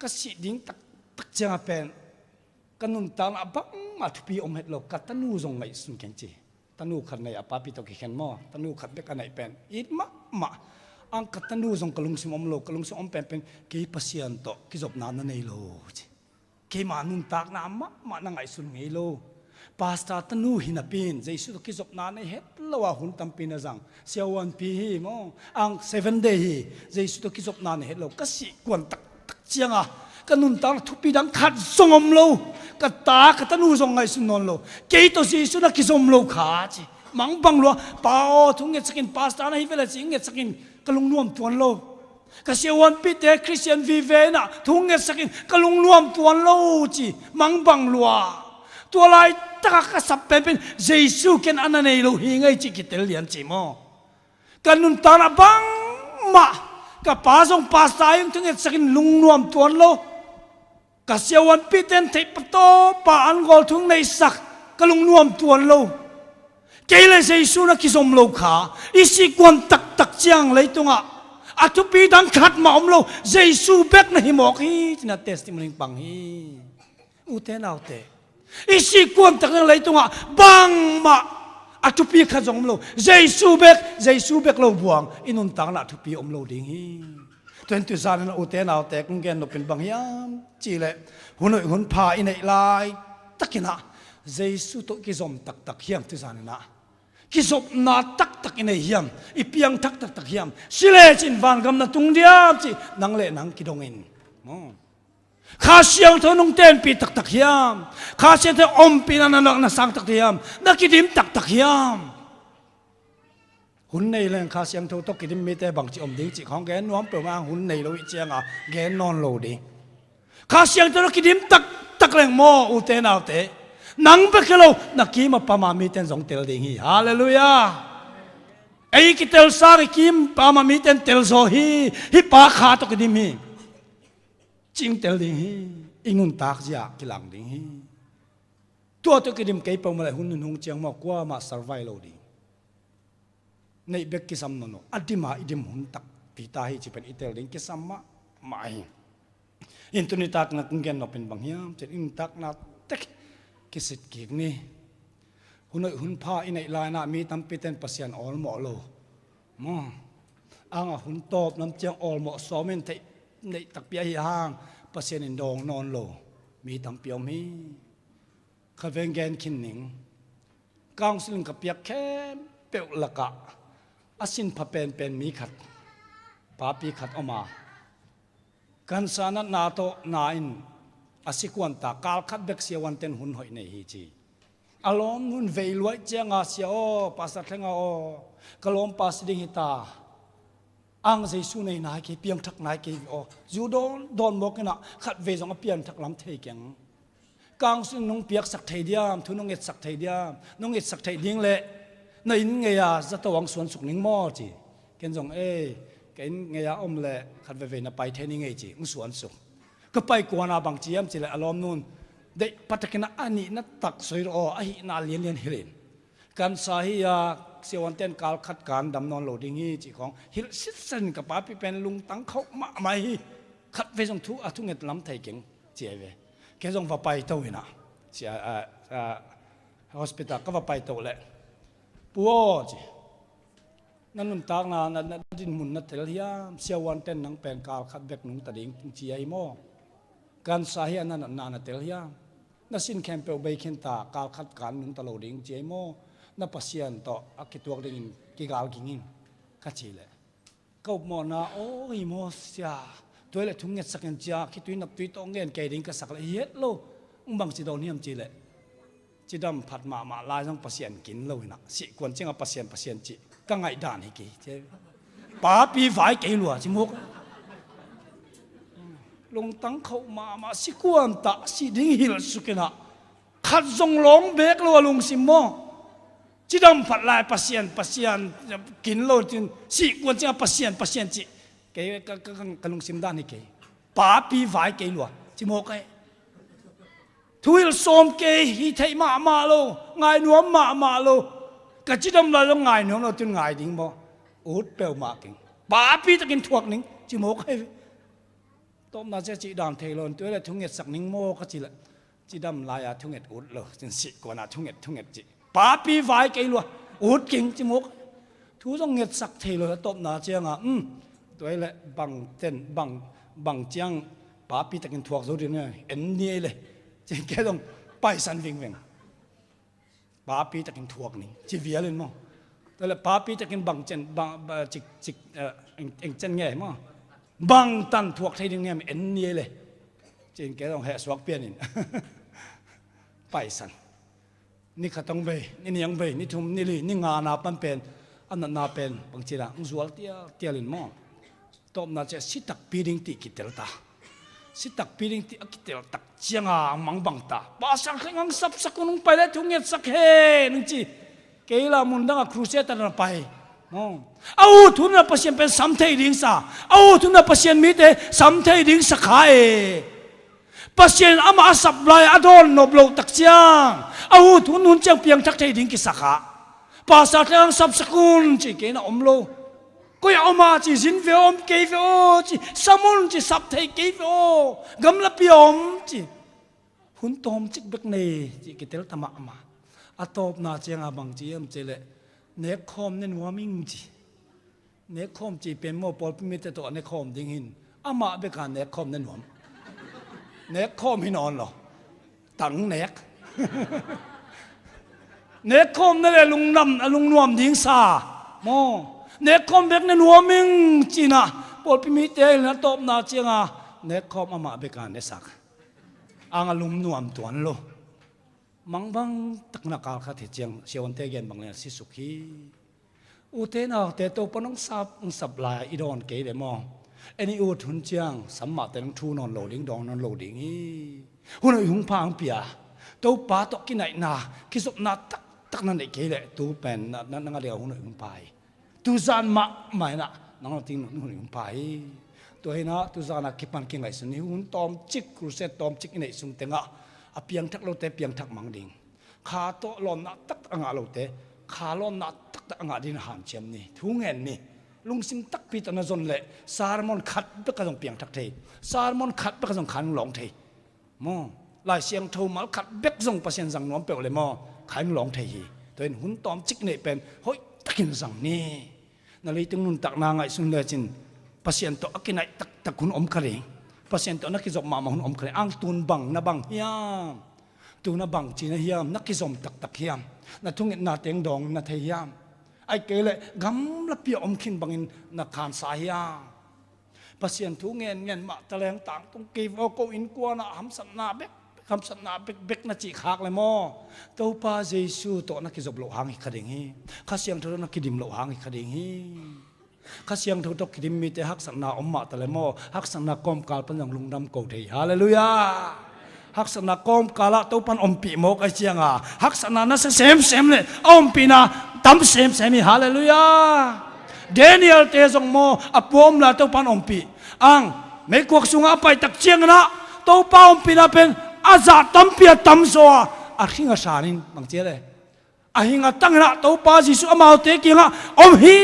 kasiding tak jang pen kanun tang abang matpi omhet lo katanu zong ngai sun kenchi tanu khan nei apa pi to ki khen mo tanu khat be kanai pen it ma ang katanu zong kalung sim om lo kalung sim om pen ke pasian to ki job na na nei lo ke manun tak na ma na ngai sun ngei lo pasta tanu hinapin jaisu ki jop na nei het lawa hun tampin azang siawan pi hi mo ang 7 day hi jaisu ki jop na nei het lo kasi kwan tak chianga kanun tak thupi dang khat songom lo ka ta ka tanu zong ngai sun non lo ke to jaisu na ki som lo kha chi mang bang lo pa o thung nge chakin pasta na hi vela chi nge chakin kalung nuam tuan lo kasi wan pite Christian vive na thunge sakin kalung nuam tuan lo chi mangbang lua tua lai taka ka sappen Jesus ken ananei lo hi ngai chi kitel lian chi mo kanun tana bang ma ka pasong pasayong thunge sakin lung nuam tuan lo kasi wan piten thei pato pa an gol thung nei sak kalung nuam tuan lo kele Jesus na kisom lo kha isi kwan tak chiang lei tunga atupi dang khat ma omlo Jesu bek na himok hi tina testimony pang hi uten autte isi kwam tak nang leitunga bang ma atupi khat jong omlo Jesu bek lo buang inun tang na atupi omlo ding hi 20 zan na uten autte kung gen no pin bang yam chile hunoi hun pha inei lai takina Jesu to ki zom tak hiam tu zan na ki zop na tak ine hiam ipiang tak hiam sile chin van gam na tung diam chi nang le nang ki dongin mo kha siang tho nung ten pi tak hiam kha siang tho om pi na sang tak hiam na ki dim tak hiam hun nei leng kha siang tho to ki dim mi te bang chi om ding chi khong gen nuam pe ma hun nei lo i chiang a gen non lo di kha siang tho ki dim tak leng mo u te na te nang bekelo nakima pamami ten zong tel ding hi hallelujah ei ki tel sa kim pamami ten tel zo hi pa kha to kidim hi ching tel ding hi ingun tak ja kilang ding hi to kidim kai pa ma hun hun chiang ma kwa ma survive lo ding nei bek ki sam no adima idim hun tak pita hi chi pen itel ding ki sam ma mai intuni tak na kungen no pen bang hiam chen in tak na tek kisit kik ni hunoi hun pha inai la na mi tam piten pasian all mo lo mo ang hun top nam chiang all mo somen te nei tak pia hi hang pasien in dong non lo mi tam piom hi khaveng gen kin ning kang sin ka piak khem peu laka asin pha pen mi khat pa pi khat oma kan sana na to na in asikwan ta kal khat bek sia wan ten hun hoi nei hi chi alom nun veilwai chianga sia o pasat thenga o kalom pas ding hita ang jesu nei na ke piang thak nai ke o ju don mok na khat ve jong a piang thak lam thei kyang kang sun nong piak sak thei diam thu nong et sak thei diam nong et sak thei ding le na in nge ya za to wang suan suk ning mo chi ken jong cái nghe ông lệ khát về na bay thế này nghe chị ông suan suk cái bay qua na bằng chiam chỉ là alom nun đấy bắt cái na ani na tak soi ro ai na liên hirin kan sahi ya siwan ten kal khat kan dam non lo ding hi chỉ khong hil sit sen ka pa pi pen lung tang khau ma mai khát về trong thu thu nghe lắm thầy kính chị về cái dòng vào bay tàu na chị hospital có vào bay tàu lệ bùa chịนั่นนุ่นตากนั่นดินมุนนั่นเทลียมเสียวันเต้นนังแปลงกาลขัดเบกนุ่งตะดิงจีไอโมการสาเหตุนั่นนั่นเทลียมนั่นสินแคมเปลเบคินตากาลขัดการนุ่งตะโลดิงจีไอโมนั่นปัสยันต่ออักตัวดิงกิกาลกิงินกัจจิเลก็มอนาโอ้ยโมเสียตัวเล็กทุ่งเงินสักเงินจ้าคิดตัวนับตัวต้องเงินเกดิงก็สักละเอียดโลบางสิโดนเนียมจีเลจีดำผัดมาลายต้องปัสยันกินเลยนะสิควรจึงเอาปัสยันจีก็ไงด่านให้กี่เจ้ป้าปีฝ่ายกี่หลัวจิมุกลงตั้งเขามาสิกวนตะสิดิ้งหิลสุกินะขัดทรงหลงเบกลัวลงสิมอจีดำผัดลายปัสยันกินโลจินสิควรจะปัสยันจีเกี่ยก็ลงสิมด่านให้กี่ป้าปีฝ่ายกี่หลัวจิมุกไอ้ทุยสมเกยฮิไทยมาโลไงหนัวมาโลก็จีดำเราไงหนัวเราจนไงดิ้งบ่อุดเปลวมากินป้าปีตะกินทวกนิ่งจิโมกให้ต้มน่าจะจีดำเทลนตัวเลยทุ่งเห็ดสักนิ่งโมก็จีละจีดำลายทุ่งเห็ดอุดเลยจนสิกว่าน่ะทุ่งเห็ดจีป้าปีไฟเกยลัวอุดกินจิโมกทุกต้องเห็ดสักเทลนต้มน่าเจียงตัวเลยบังเต้นบังเจียงป้าปีตะกินทวกสุดเนี่ยเอ็นนี่เลยจีแกต้องไปสันวิ่งป้าปีตะกินทวกนี่จีเวียเลยมั้งแต่ละป้าปีตะกินบังเจนบังจิกเองเจนไงมั้งบังตันทวกไทยเนี่ยมันเอ็นนี่เลยจีแกต้องแห่สวกเปียนินไปสันนี่ขัดต้องไปนี่ยังไปนี่ทุ่มนี่เลยนี่งานาปันเป็นอันนั้นนาเป็นบางทีละอุ้งสวกเตี้ยลินมั้งตบน่าจะสิตักปีดิงติกิเตลตาสิตักปีดิงติกิเตลตักเจียงมังบังตาป้าสักแข่งสับสักคนนึงไปแล้วทุ่งเงียบสักเฮนึงจีเกล้ามุนดังครูเซตันไปเอาทุนน่ะเปอร์เซ็นต์เป็นสามเท่าดิ่งซาเอาทุนน่ะเปอร์เซ็นต์มีแต่สามเท่าดิ่งสักขายเปอร์เซ็นต์อามาสับลายอดอนนบโลตักเจียงเอาทุนนุ่นเจียงเพียงทักเท่าดิ่งกิสักขาป้าสักแข่งสับสักคนจีเกน่าอมโลก็อย่าเอามาจีสินเฟอมเกยเฟอจีสมุนจีสับเทเกยเฟอกำลับยอมจีหุ่นตอมจิกเบกเนจีกิเตลธรรมะมาอัตบนาเจียงอาบังจีเอ็มเจเลเนคอมเนนวามิงจีเนคอมจีเป็นโมปอลพิมิตตัวเนคอมดิ้งหินอามาเบกันเนคอมเนนวมเนคอมหินอนหรอตังเนกเนคอมนั่นแหละลุงนวมดิ้งซาโมเนคอมเบกเนนัวมิงจีน่ะปอลพิมิตเองนะตบนาเจียงอาเนคอมอามาเบกันเนสักอ่างลุมนวมตัวนั้นโลมังบังตักนักการขัดเจียงเชียววันเตเกนบางเนี่ยสิสุขีอุเทนเอาแต่ตัวปนองสับลายอีดอนเกยเดมองอันนี้อุทุนเจียงสัมมาแต่ต้องทูนอนโหลดิ้งดองนอนโหลดิ้งหุ่นหุ่งพางเปียตัวป้าตกินไหนนาคิดสุนัดตักนั่นเกยเลยตัวเป็นนั่นเดียวหุ่นหุ่งไปตัวจานมาไม่นะนั่งทิ้งหุ่นหุ่งไปตัวเห็นนะตัวจานคิดมันกินไหนสุนีหุ่นตอมจิกครูเซตตอมจิกไหนสุนเตงะเพียงทักเราเตะเพียงทักมังดิงขาโตลอนนัดตักอ่างเราเตะขาลอนนัดตักอ่างดินหันเชียมนี่ทุ่งเงินนี่ลุงซิมตักปีตันจนเละซาร์มอนขัดเพื่อกระจงเพียงทักเทซาร์มอนขัดเพื่อกระจงขันหลงเทมอลายเสียงโทมาขัดเบกจงเปอร์เซ็นต์สังน้อมเปลวเลยมอขันหลงเทตัวเห็นหุ่นตอมจิกเนี่ยเป็นเฮ้ยตะกินสังนี่ นาเลยตึงนุนตักนางไงสุนเลยจินปัสยันโตอักกินไอตักคุณอมคาริปัสยันโตนักกิจอมมาหุ่นอมคาริอังตุนบังนาบังเฮียมตูนาบังจีนเฮียมนักกิจอมตักเฮียมนาทุ่งนาเตียงดองนาเทียมไอเกลเลยกำลับเปียอมขินบังอินนักขานสายยาปัสยันทุเงินมาตะแลงต่างตรงกีโอโกอินกัวนาหำสันนาเบกคำสันนาเบกนาจีขากเลยมอเต้าป้าเยซูโตนักกิจอบโลหังอีกคดีนี้ข้าเสียงเธอนักกิดิมโลหังอีกคดีนี้ข้าเสียงเธอตกกิดิมมีแต่ฮักสันนาอมมาตะเลยมอฮักสันนากอมกาลปัญญลุงดำโกเทียฮาเลลูยาฮักษณะกอมกาละตัวปันอมปีโมกไอเจียงอ่ะฮักษณะนั้นเซมเลยอมปีน่ะตั้มเซมฮาเลลูยาเดนิเอลเตจงโมอปอมละตัวปันอมปีอังไม่กวกสุงอไปตักเจียงนะตัวปันอมปีน่ะเป็นอาจารย์ตั้มเปียตั้มโซอาหิงอาสานินบางเจเลยอาหิงอาตั้งนะตัวปันจิสุอามาเตกิงอ่ะอมฮี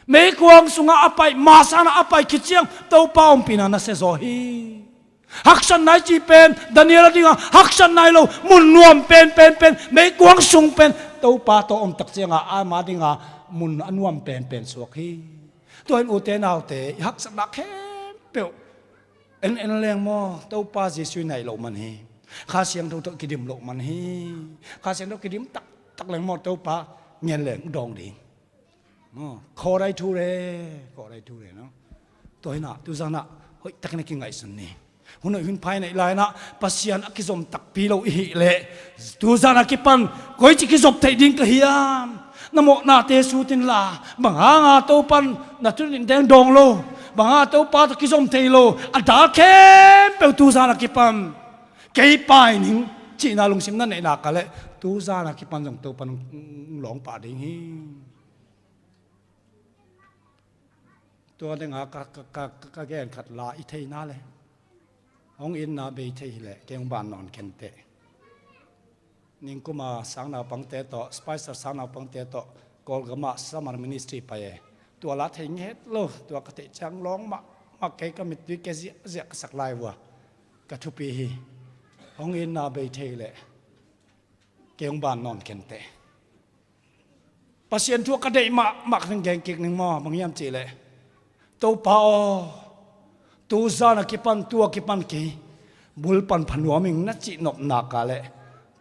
ไม่กวกสุงอไปมาสานะอไปคิดเจียงตัวปันอมปีน่ะนั่นเซโซฮีฮักสันนายจีเป็นดานิเอลดิงฮักสันนายโลมุนนวมเป็นไม่กวางสุงเป็นตัวป้าตัวอมตักเสียงอามาดิงมุนอนวมเป็นสวกฮีตัวเอ็นอุเตนเอาเตฮักสันนักเข้มเปียวเอ็นเลี้ยงมอตัวป้าเยซูในโลมันฮีข้าเสียงตัวกิดิมโลมันฮีข้าเสียงตัวกิดิมตักเลี้ยงมอตัวป้าเงียนเหลืองดองดิขอได้ทูเรเนาะตัวเห็นอะตัวจังนะเฮ้ยตักนี่กินไงสุนนี่หุ่นหุ่นภายในลายนะปัสยันอักษรตักปีเราอีเล่ดูซานักปันก้อยจิกิจบไทยดิ้งกะเฮียมนโมนาเตสูตินลาบางหางาโตปันนัทุนินแดงดองโลบางหาโตปาตะกิจมไทยโลอัดดาเข้มเปดูซานักปันเกยปายนิ่งจีน่าลงซิมนั่นในนักเลยดูซานักปันจงโตปันหลงป่าดิ้งฮีตัวเด็กกะแกนขัดลาอิเทน่าเลยองอินนาเบยเทหิเลเกียงบานนอนเคนเตนิงกุมาสังนาปังเตโตสไปซ์สังนาปังเตโตกอลกามาสมารมินิสทรีไปตัวละเทงเฮตโลตัวกติจังร้องมาเกยกมิดวิเกเสียสักลายวัวกะทุปีฮีองอินนาเบยเทหิเลเกียงบานนอนเคนเตปัสยันทั่วกระเดยมาทั้งแกงกิกหนึ่งมอบางยามจีเลยตัวเปล่าตัวซานักปันตัวกิปันกีบุลปันพันหัวมิงนัดจีนกนักกาเล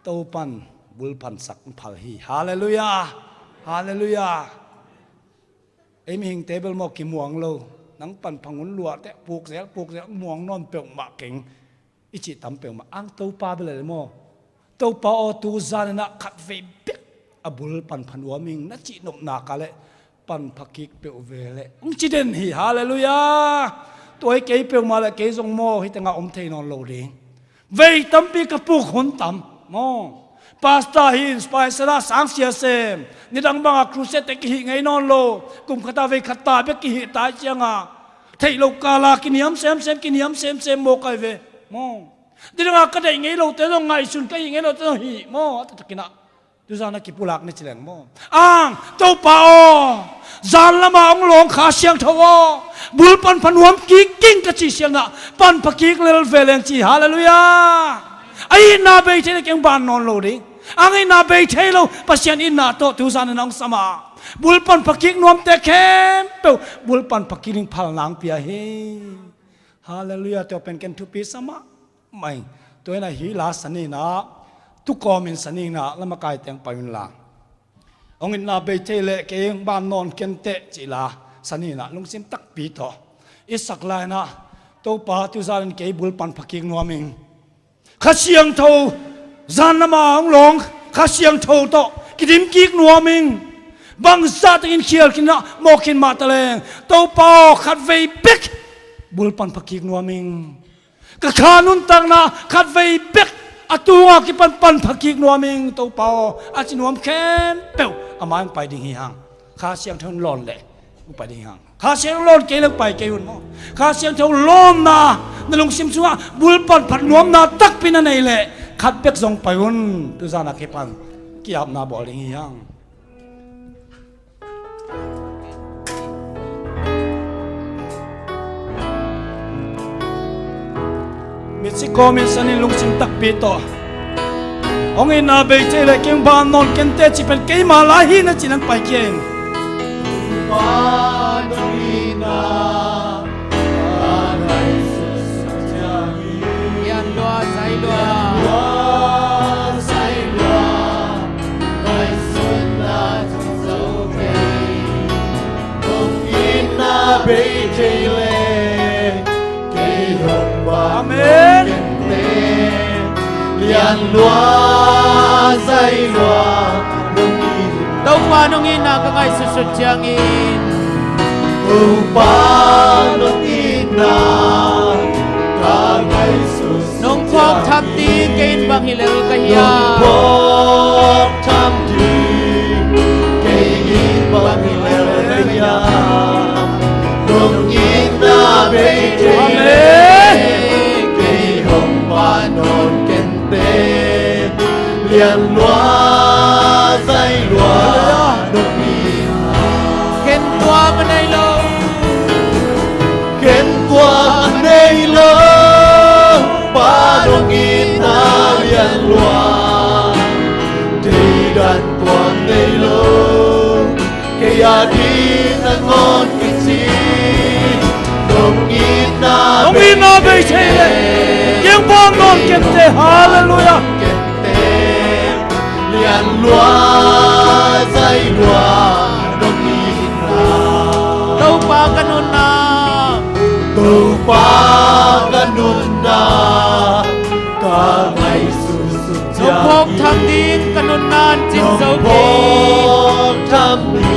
ตัวปันบุลปันสักพัลฮีฮาเลลูยาฮาเลลูยาเอ็มหิงเทเบิลมอกิมวงโลนังปันพังหุนลัวแต่ปลูกเสียมวงนอนเปียงมาเก่งอิจิตำเปียงมาอังตัวปาไปเลยโมตัวปาอตัวซาเนนักขัดเฟบิกอบุลปันพันหัวมิงนัดจีนกนักกาเลปันพักิกเปียวเวเลองจีเดนฮีฮาเลลูยาตัวไอ้เกย์เปียวมาเลยเกย์ทรงโม่ให้ตั้งอมเทนอนโลดิเวตัมปีกับปุกหุ่นตั้มโม่พาสต้าหินสไปซ์ละสังเสียเซมนี่ดังบังครูเซตกิหิไงนอนโลกุมขตาเวขตาเบกิหิตายเจียงอ่ะเทโลกาลากินยำเซมกินยำเซมโมกไอเวโม่นี่ดังก็ได้ไงโลเตต้องไงสุนก็ยังไงโลเตต้องหิโม่ตะกินะดูซานักกิปุลักนี่เฉลงโม่ตัวเปล่าจานละมาองหลงขาเสียงทวบุลปันพันหัวกิ้งกระจีเสียงอ่ะปันพักิกเลลเวเลนจีฮาเลลูยาไอ้นาเบยเทเลเก่งบานนอนโลดิอังไอ้นาเบยเทโลปัสยันอินนาโตดูซานน้องสมาบุลปันพักิกนวมเตเข้มเปียวบุลปันพักิลิงพัลนางเปียเฮฮาเลลูยาตัวเป็นกันทุปีสมาไม่ตัวนั้นฮีลาสนีนะทุกคอมินสนีนะแล้วมากายเตียงไปวินลาองอินนาเบยเทเลเก่งบานนอนเคนเตจิลาสนีนะลุงซิมตักปีโตอิสักลายนะตัวป้าตุซาลเกยบุลปันพักิกนัวมิงข้าเสียงโทจานน้ำมาองหลงข้าเสียงโทโตกิดิมกิกนัวมิงบางซาตกินเขียลกินนะโมกินมาตะเลงตัวป้าขัดเวบิกบุลปันพักิกนัวมิงกะขานุนตังนะขัดเวบิกอตัวกิปันพักิกนัวมิงตัวป้าอาจินวมเข้มเปียวอามาไปดิ่งหิฮังข้าเสียงเท่าร้อนเลยไปดิ่งหิฮังข้าเสียงร้อนเกลังไปเกยุนมอข้าเสียงเท่าร้อนนะนลงซิมซัวบุลปันพันนวมนะตักปินันเอเล่ขัดเบ็กส่งไปวันตุซานักปันกี่อาบนาบอลดิ่งหิฮังมิสิโกมิสันิลุงซิมตักปีโตองเงินนาเบยเจเลเก่งบานนอนเก่งเตจิเป็นเกยมาลาฮีนะจินันไปเก่ง pa nung ina Agay susudyagi Yan lua sai lua Lua say lua Ngay xuân na trong dấu cây Nung ina bay chây lê Cây hồng ba Amen. Lian lua say lua nung ina Tau pa nung ina ka ngay susut siyang in Upa nung ina Kagay susudyagi Nung kong tham ti kain bang hilal ka hiya Nung kong tham ti Kain bang hilal ka hiya Nung ina bay Amen. Kay hồng ba non kente Lian lua say lua nung ina Ken tua manay lo Ken tua nay lo pa nung ina lian lua Di dan tua nay lo Kaya di na ngon kitsi Nung ina Nung ina bay chây lê Kiêng bom non kem te hallelujah kente Lian lua say lua nung ina Tau pa kanun na Tu pa ganun na Ka ngay Nung kong susudyagi tham ti kanun nan chin Nung dấu kỳ kong tham ni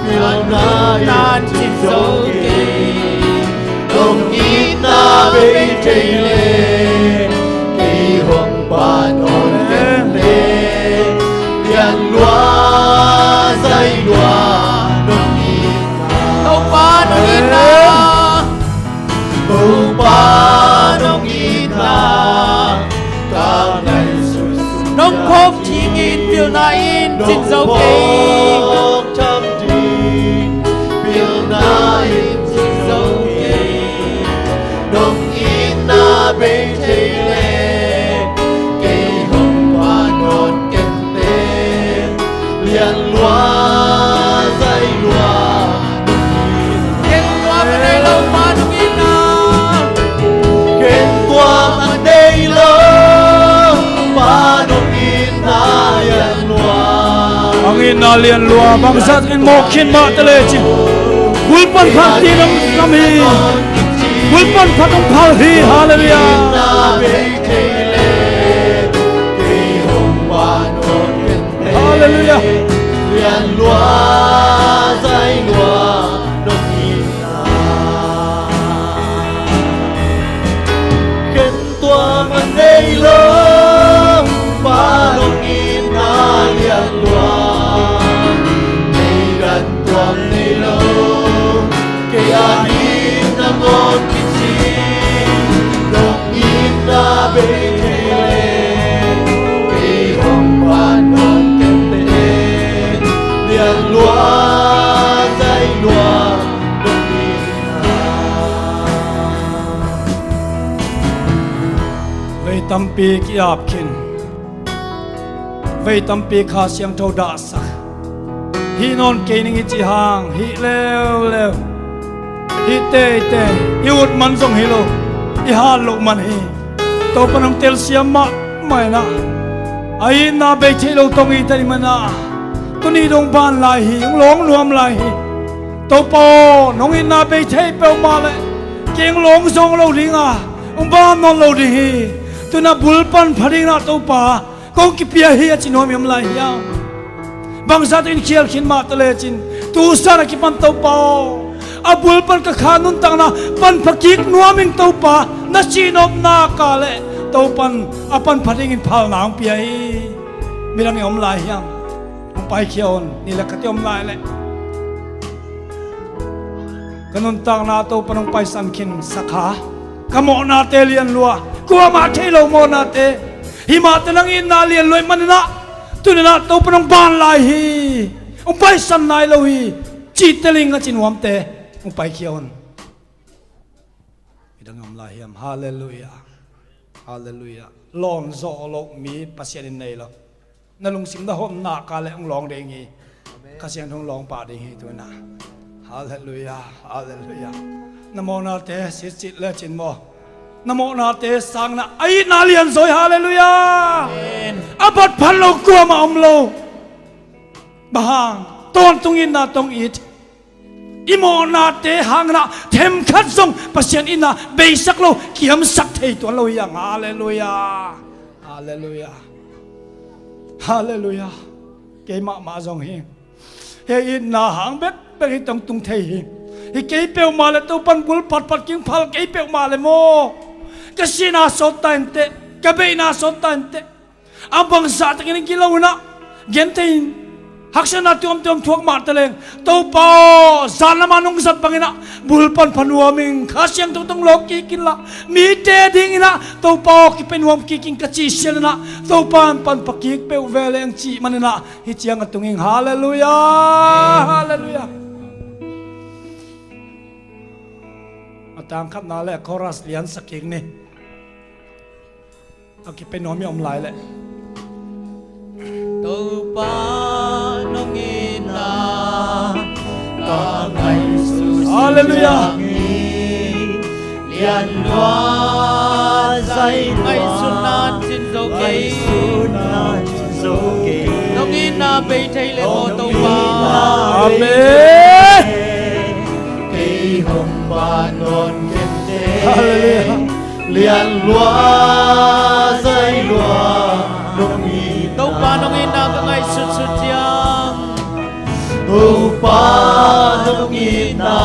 Bilang na Nan yin chin chin dấu dấu kỳ kỳ Nung ina bay chây lê Kỳ hồng ba non kente Lian lua say lua nung ina Tau pa nung ina Tu pa nung ina Ka ngay susudyagi Nung kong ching in bil na in chin dấu kỳ Nung tham ti Bil na in chin dấu kỳ Nung ina bay chây lê Cây hồng ba non kente Lian lua say lua Ken tua manay lo pa nung ina Ken tua man day lo Pa nung ina yan lua Ang ina lian lua bangsat in mo khin ma tele chi Bulpan phat ti nam nami Bulpan phat ang phal hi hallelujah Na bay chây lê Cây hồng ba non kente Hallelujah. Lian lua say lua nung ina Ken tua man day lo Pa nung ina lian lua Nay gan tuam nay lo Kaya di na ngon kitsi Nung ina bay chây lê Cây hồng ba non kente Lian lua say lua nung ina Vei tampi ki ap khin Vei tampi kha siang thau da sak Hi non ke ning chi hang hi lew lew Hi te te I ut man zong hi lo I ha lo man hi To panang tel siam ma mai na Ai na be che lo tong I tani mana Tu ni dong ban lai hi long luam lai hi To po nong I na be che pe ma le Keng long song lo ding a ba non lo di hi Tu na bulpan phading na to pa Kong ki pia hi a chinom yam lai ya Bang sa tin khial khin ma tale chin Tu sa na ki pan to pa Abul pan ka khanun tang na pan phakik nuaming to pa Na chinom na ka le To pan apan phading in phal naang pia hi Milang yom lai yang Ang pai khiaon nila katyom lai le Kanun tang na to panong pai san khin sakha Kamo na te lian lua Kuwa ma te lo mo na te Hima te lang in na lian lua manina Tu na to panong ban lai hi Ang pai san nai lo hi Chi te ling na chinuam te Ang pai khiaon Idang am lai hiam hallelujah Hallelujah Long zo lo mi pasyanin nei lo Nalung sing da hom na ka le ang long de ngi ข้าเสียงทองร้องป่าดีให้ตัวน่ะฮาเลลูยาฮาเลลูยานะโมนาเตสิจิตเลจินโมนะโมนาเตสังนะไอนาเลียนสวยฮาเลลูยาอาบัดพันโลกัวมาอมโลบางตอนตรงอินนาตรงอิดอิโมนาเตหางนะเทมขัดทรงประเสียนอินนาเบสักโลเขียมสักเทตัวโลยังฮาเลลูยาฮาเลลูยาฮาเลลูยาเกมามาจงเฮเฮอินนาหางเบ็ดเบ็ดตรงตุงเทเฮเฮเกยเปียวมาเลยตัวปันบุลปัดปัดกิ้งพัลเกยเปียวมาเลยโมกษีนาสดตันเตกะเบนาสดตันเตอับังสัตกินกิโลนะเย็นเทนหักชนะตัวมทุกมาตะเลงตัวป่าสารมานุงสัตปังนะบุลปันพันวามิงข้าเสียงต้องโลกีกินละมีเตดิ้งนะตัวป่ากิเป็นวามกิกินกะจีเชลนะตัวปันปักกิเปวเวเลงจีมันนะฮิเจียงตุงอิงฮาเลลูยาฮาเลลูยาตามขับนาแหละคอรัสเลียนสักเองนี่เอาคิดไปน้อมยอมลายแหละ Tupa nong ina Kangay susunagi Hallelujah. Lian lua Zay ngay sunan sin zo kê Nong ina bay thay lệ mô tupa Amen. Cây hồng ba non khen tê Hallelujah. Liên loa dây loa nông y Tupa nong ina kangay susutyang tu pa nông y na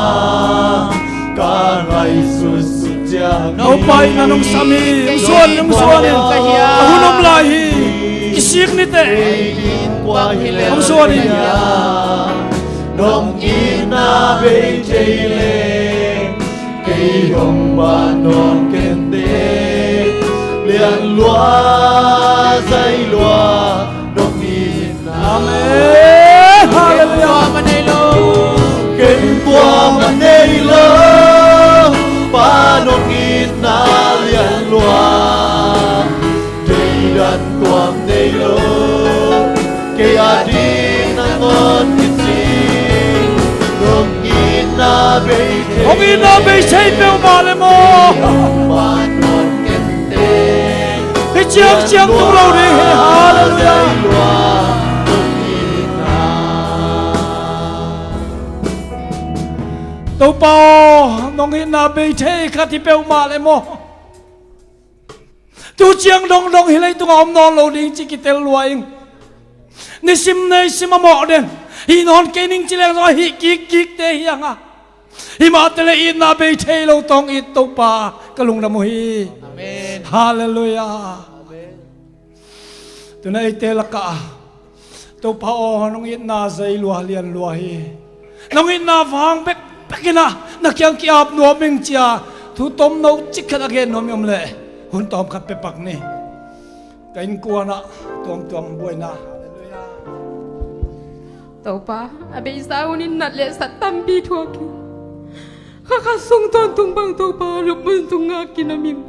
cả ngày suốt suốt chang Nau pai na nung sami, nung suan ahunum lahi, kisik ni te, nung suan ni. nông y na bê chê lê cây hồng ba non khen tê liền loa dây loa nông y na Amen. Hallelujah. kênh qua mà đây lơ ba nông y na liền loa cây đàn quam đây lơ cây adi na ngon Ông in na bay say bèo mà lên mô. Cái chiang tung lâu đi, hallelujah. Tàu bao nông in na bay say khát thì bèo mà lên mô. Tu chiang đông đông hi lấy tung om non lâu đi chỉ kitel luaing. Ni sim này sim mọ đen. Hi non cái nín chỉ lên rồi hi kik te hiang à. Hi ma tele in na bay thay lâu tông ít tàu pa cái lùng nam hi. Amen. Hallelujah. Tu này te laka. Tàu pa o nong in na zai lua lian lua hi. Nong in na vang bek bekina na kyang ki ap no ming chia. Thu tom no chik khat again no miom le. Hun tom khat pe pak ni. Kain kuana tuam buai na. Tau pa, abe isa unin nat le sa tambi thuaki. Kakasung ton tumbang tau pa lupun tunga kinaming.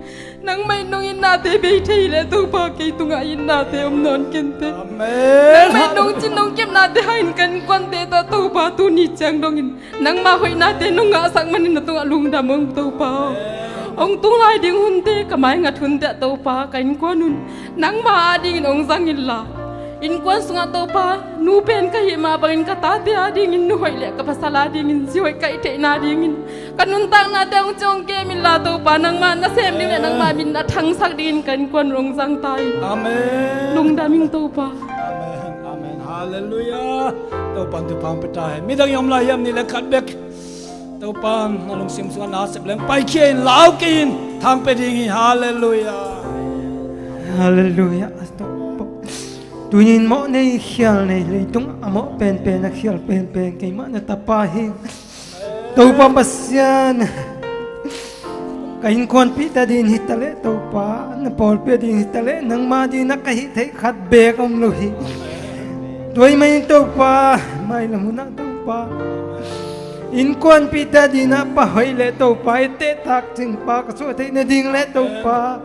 Nang may nong inate be thay le tau pa kay tunga inate non kente. Amen. Nang may nong chinong kem nate hain kan kwante ta tau pa tu ni chang dongin. Nang mahoy nate nong nga sang manin na tunga lungdam ang tau pa. Ông tung lai ding hunte kamay ngat hunte tau pa kain kwanun. Nang maading ong sangin la. In kwan sunga tau pa nu pen ka hima bangin ka tate ading in nu hoyle ka pasala ding in si hoy ka ite na ding in kanun tang na te ong chong ke min la tau pa nang ma na sem ding nang ma min na thang sak ding kan kwan rong sang tai Amen. lung daming tau pa Amen. Amen. Hallelujah. Tau pan tu pam petai. Midang yom la yam ni le khat bek. Tau pan alung sim sunga na sep leng pai kien lau kien thang pe ding. Hallelujah. Hallelujah. Tunin mo na ihyal na itong amo pen na ihyal pen kay ma natapahin. Tau pa pasyan. Kain kon pita din hitale tau pa. Napol pita din hitale nang ma di nakahitay katbek ang luhi. Tuway may tau pa. May lamuna tau pa. In kon pita di na pahoy le tau pa. Ite tak ting pa. Kasutay na ding le tau pa.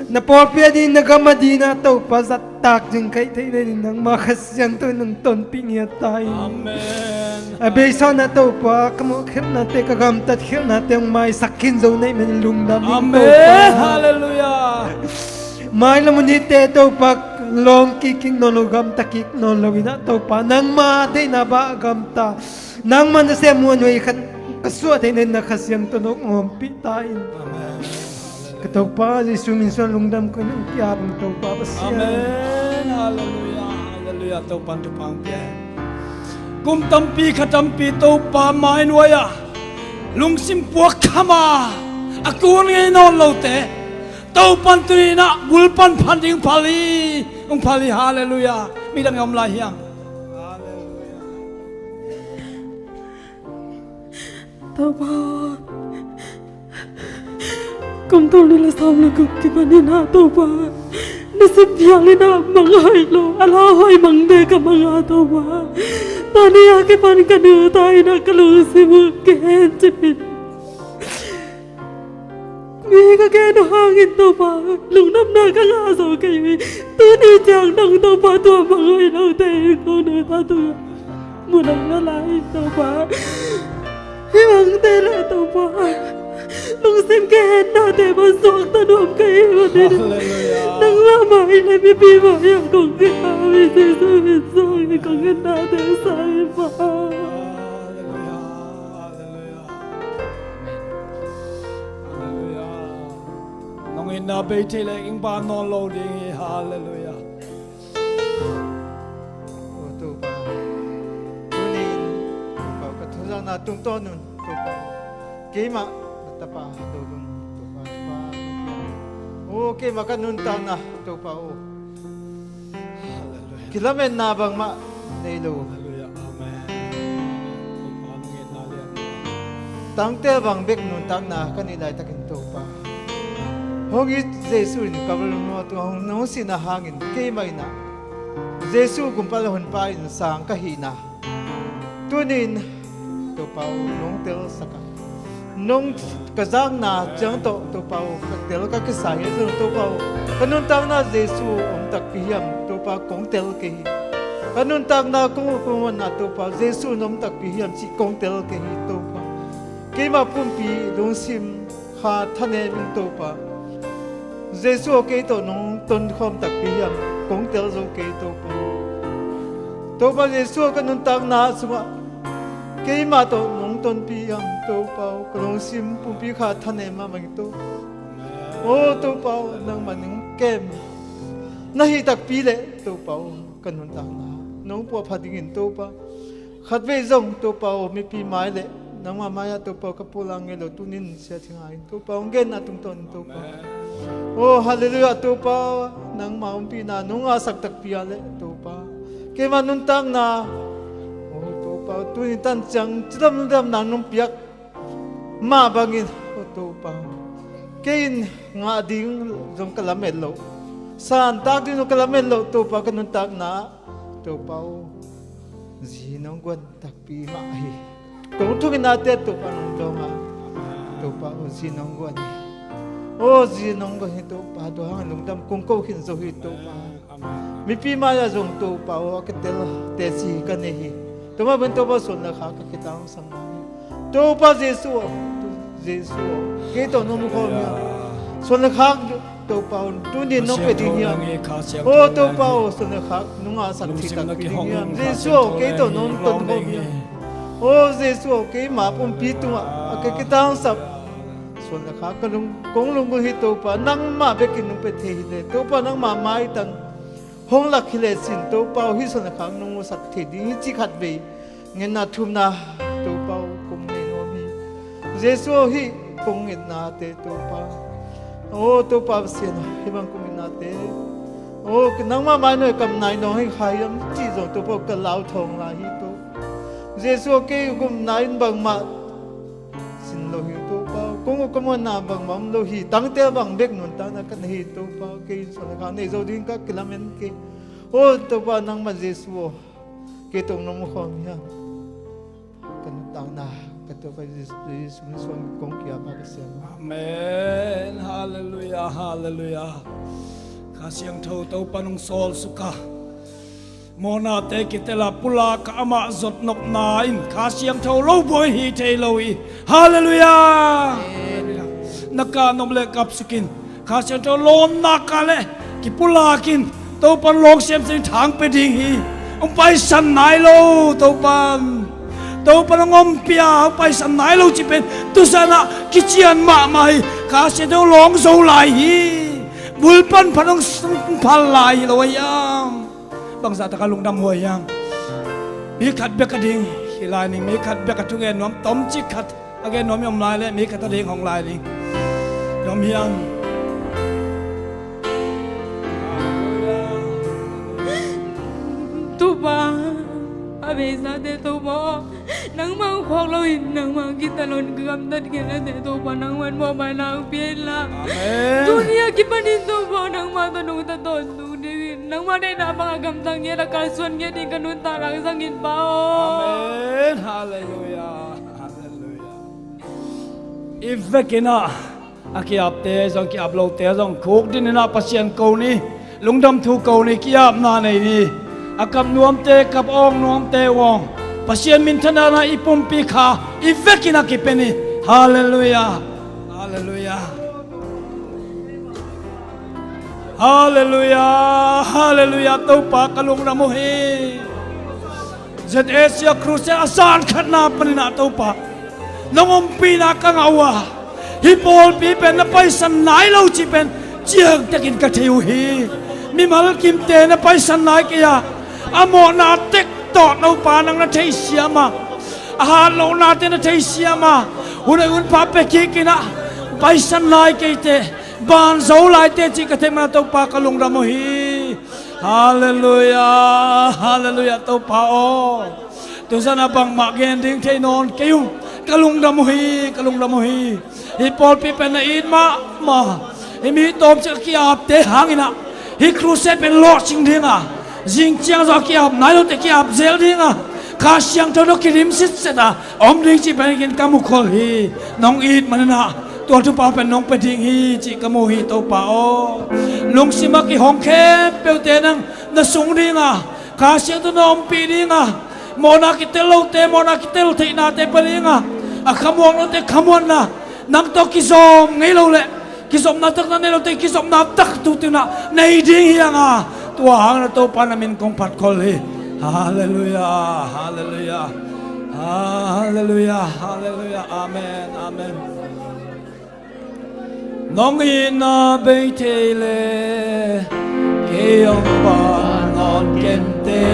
na Paul pia din nagamadina to pazatak jing kay tay din nang makasyang to ng ton pingyatay. Amen. Abeso na to pa kamo khil na te kagamtat khil na te ang may sakin zo na manilung namin to Amen. pa. Hallelujah. May lamunite to pa long kiking nologam takik nolowina to pa nang maday na ba gamta nang manasemuan way kan kaswa tay na nakasyang to ng ngompi tayo. Kataw pa, Yesu minsan lungdam ko ng kiyabang taw pa basya. Amen. Hallelujah. Hallelujah. Tau pan tu pang pia. Kum tampi khatampi tau pa main waya. Lung sim puak khama. Aku ngai non lote. Tau pan tu ni na bulpan panding pali. Ung pali hallelujah. Mi dang ngam lai hiang. Hallelujah. Tauba. Kung nila sa lagot kimanina tauba. Nasibiyali na mga haylo. Alahoy mangde ka mga tauba. Tani akipan ka na tayo na kalusi mo kenjipin. May kagano hangin tauba. Lungnam na kalaso kayo. Tuni diyang nang tauba tuwa mga ilaw tayo ko na tatuwa. Munang nalay tauba. Himang tela tauba. Nung simkahan natin masok tanong kayo din. Nang mamay na bibimaya kong kami sisumisong kong natin sa iba. Hallelujah. Hallelujah. Hallelujah. Nung inabay tila ing ba non loading. Hallelujah. Tu pa. Tunin. Tu pa katuzang na tung tonun. Tu pa. Kima tapa tulong tu pa pa. Okay makanun ta na tu pa o. Hallelujah. Kilamen na bang ma nilo. Hallelujah. Amen. Nung inalian. Tang te bang bek nun tang na kanilay takin tu pa. Hogi Jesu ni kabal mo tu hong nung sinahangin kay na. Jesu kumpalahon pa in sang kahina. Tunin tu pa nung tel saka. Nung kazang na jang to pa tel ka kisaya to pa. Kanun tang na Jesu tak piham tu pa kong tel ke. Kanun tang na kung na tu pa Jesu nom tak piham si kong tel ke tu pa. Kay mapumpi dong sim ha thane min tu pa. Jesu okay to nung ton khom tak piham kong tel zo ke tu pa. Tu pa Jesu kanun tang na suma. Kay ma to nung ton piham tu pa kung sim pumpi ha thane ma mang tu. O tu pa nang maning kem. Nahi tak pile tu pa kanun tang na. Nung po padingin tu pa. Khatve zong tu pa mi pi mai le. Nang mamaya tu pa kapulang elo tunin siya tingain tu pa ungen atung ton tu pa. Oh hallelujah tu pa nang maumpi na nung asak tak piale tu pa. Kay manuntang na oh tu pa tunin tan chang chidam nang nung piak ma bangin oh tu pa. Kay nga ding zong kalamelo. San tak din no kalamelo tu pa kanuntang na tu pa oh. Zinong gwan tak pi mai. Kung tugin natin ito pa nung donga. Ito pa o sinongguan. O sinongguan ito pa. Dohang lungdam kung kawin so ito pa. Mipimaya zong ito pa o akitel tesi kanehi. Tumaban ito pa son nakakakitang sangani. Ito pa Jesu. Jesu. Kito nung mukha niya. Son nakak ito pa o tunin nung pwede niya. O ito pa o son nakak nung asak titak pwede niya. Jesu. Kito nung tonko niya. Oh Jesu, kay mapong pito nga, akikitang sap. So nakakalung, kung lunggo hito pa, nang mabekin nung petehile, to pa nang mamaitan, hong lakilesin, to pa, hiso nakang nung usak tedi, hichikat bay, ngin na tum na, to pa, kung ninomi. Jesu, hi, kung nate, to pa. Oh, to pa, siya na, hibang kumin nate. Oh, nang mamay kam nai no, hi, hayam, chizo, to pa, kalaw tong la, hito. Jesu okay kum nain bang ma sin lo hi to pa kung kum na bang mam lo hi tang te bang bek nun ta na kan hi to pa ke so na ka ne zo din ka kilamen ke o to pa nang ma Jesu ke tong no mo khom ya kan tang na Kata pa Yesus suami kong kia makasya. Amen. Hallelujah. Hallelujah. Kasiang thâu tâu panung sol suka. Mona te kitela pula ka ama zot nok na in kasiang thâu lo boy hi te lo i. Hallelujah. Naka nom le kap sukin. Kasiang thâu lom na ka le ki pula kin tâu pan lok sem sing thang pe ding hi. Ông pai san nai lo tâu pan. Tâu pan ngom pia ông pai san nai lo chi pen tu sana ki chian ma mai kasiang thâu long zo lai hi. Bulpan panong palai lo yang bang sa ta kalung dam ho yang mi khat be ka ding hilai ning mi khat be ka tu nge nom tom chi khat age nom yom lai le mi khat ta ding hong lai ling yom yang tu ba abe sa de tu ba nang mang khok lo in nang mang kita lon gam dat ke na de tu ba nang wan mo ba nang pien la dunia ki panin tu ba nang ma to nung ta ton tu de nang ma de na ba gam tang ye la kal suan ye di kanun ta lang sang in ba Amen. Hallelujah. Hallelujah. Ifekina aki ap te zong ki upload te zong khok din na pasien ko ni lungdam thu ko ni ki ap na nei ni akam nuam te kap ong nuam te wong pasien min thana na ipum pi kha ifekina ki peni. Hallelujah. Hallelujah. Hallelujah. Hallelujah. Tau pa kalung na mo he Zat Asia Cruise asan khat na panina tau pa nongom pi na kang awa hi pol pi pen na pai san nai lo chi pen chiang takin ka theu hi mi mal kim te na pai san nai ke ya amo na tek to no pa nang na thei siama a lo na te na thei siama un pa pe ki kina pai san nai ke te ban zo lai te chi ka the ma tau pa kalung ra mo hi. Hallelujah. Hallelujah. Tau pa o tu sana bang ma gen ding thei non keu kalung da mo hi hi pol pi pen na in ma hi mi tom cha ki ap te hangina hi cruise pen lo ching dinga jing chiang zo ki ap nai lo te ki ap zel dinga kha siang to no ki rim sit seta om ding chi pen kin kamu khol hi nong it mananaตัวทุปาเป็นน้องเป็นทิ้งฮีจิกโมฮีตัวป่าโอลุงสิมากิฮองแคเปียวเตนังน่ะสูงดีงะข้าเสียงตัวน้องปีดีงะโมนาคิเตโลเตโมนาคิเตโลเทนาเตปดีงะอะขมวงโลเตขมวนนะนังตอกิซอมไงโลเละกิซอมนาตักนั่นโลเตกิซอมนาตักตุตินะในดิ้งเฮียงะตัวหางนะตัวปานามินกงผัดคอลฮีฮาเลลูยาฮาเลลูยาฮาเลลูยาฮาเลลูยาอาเมนอาเมนNong ina bay tele ke ông ba non ken te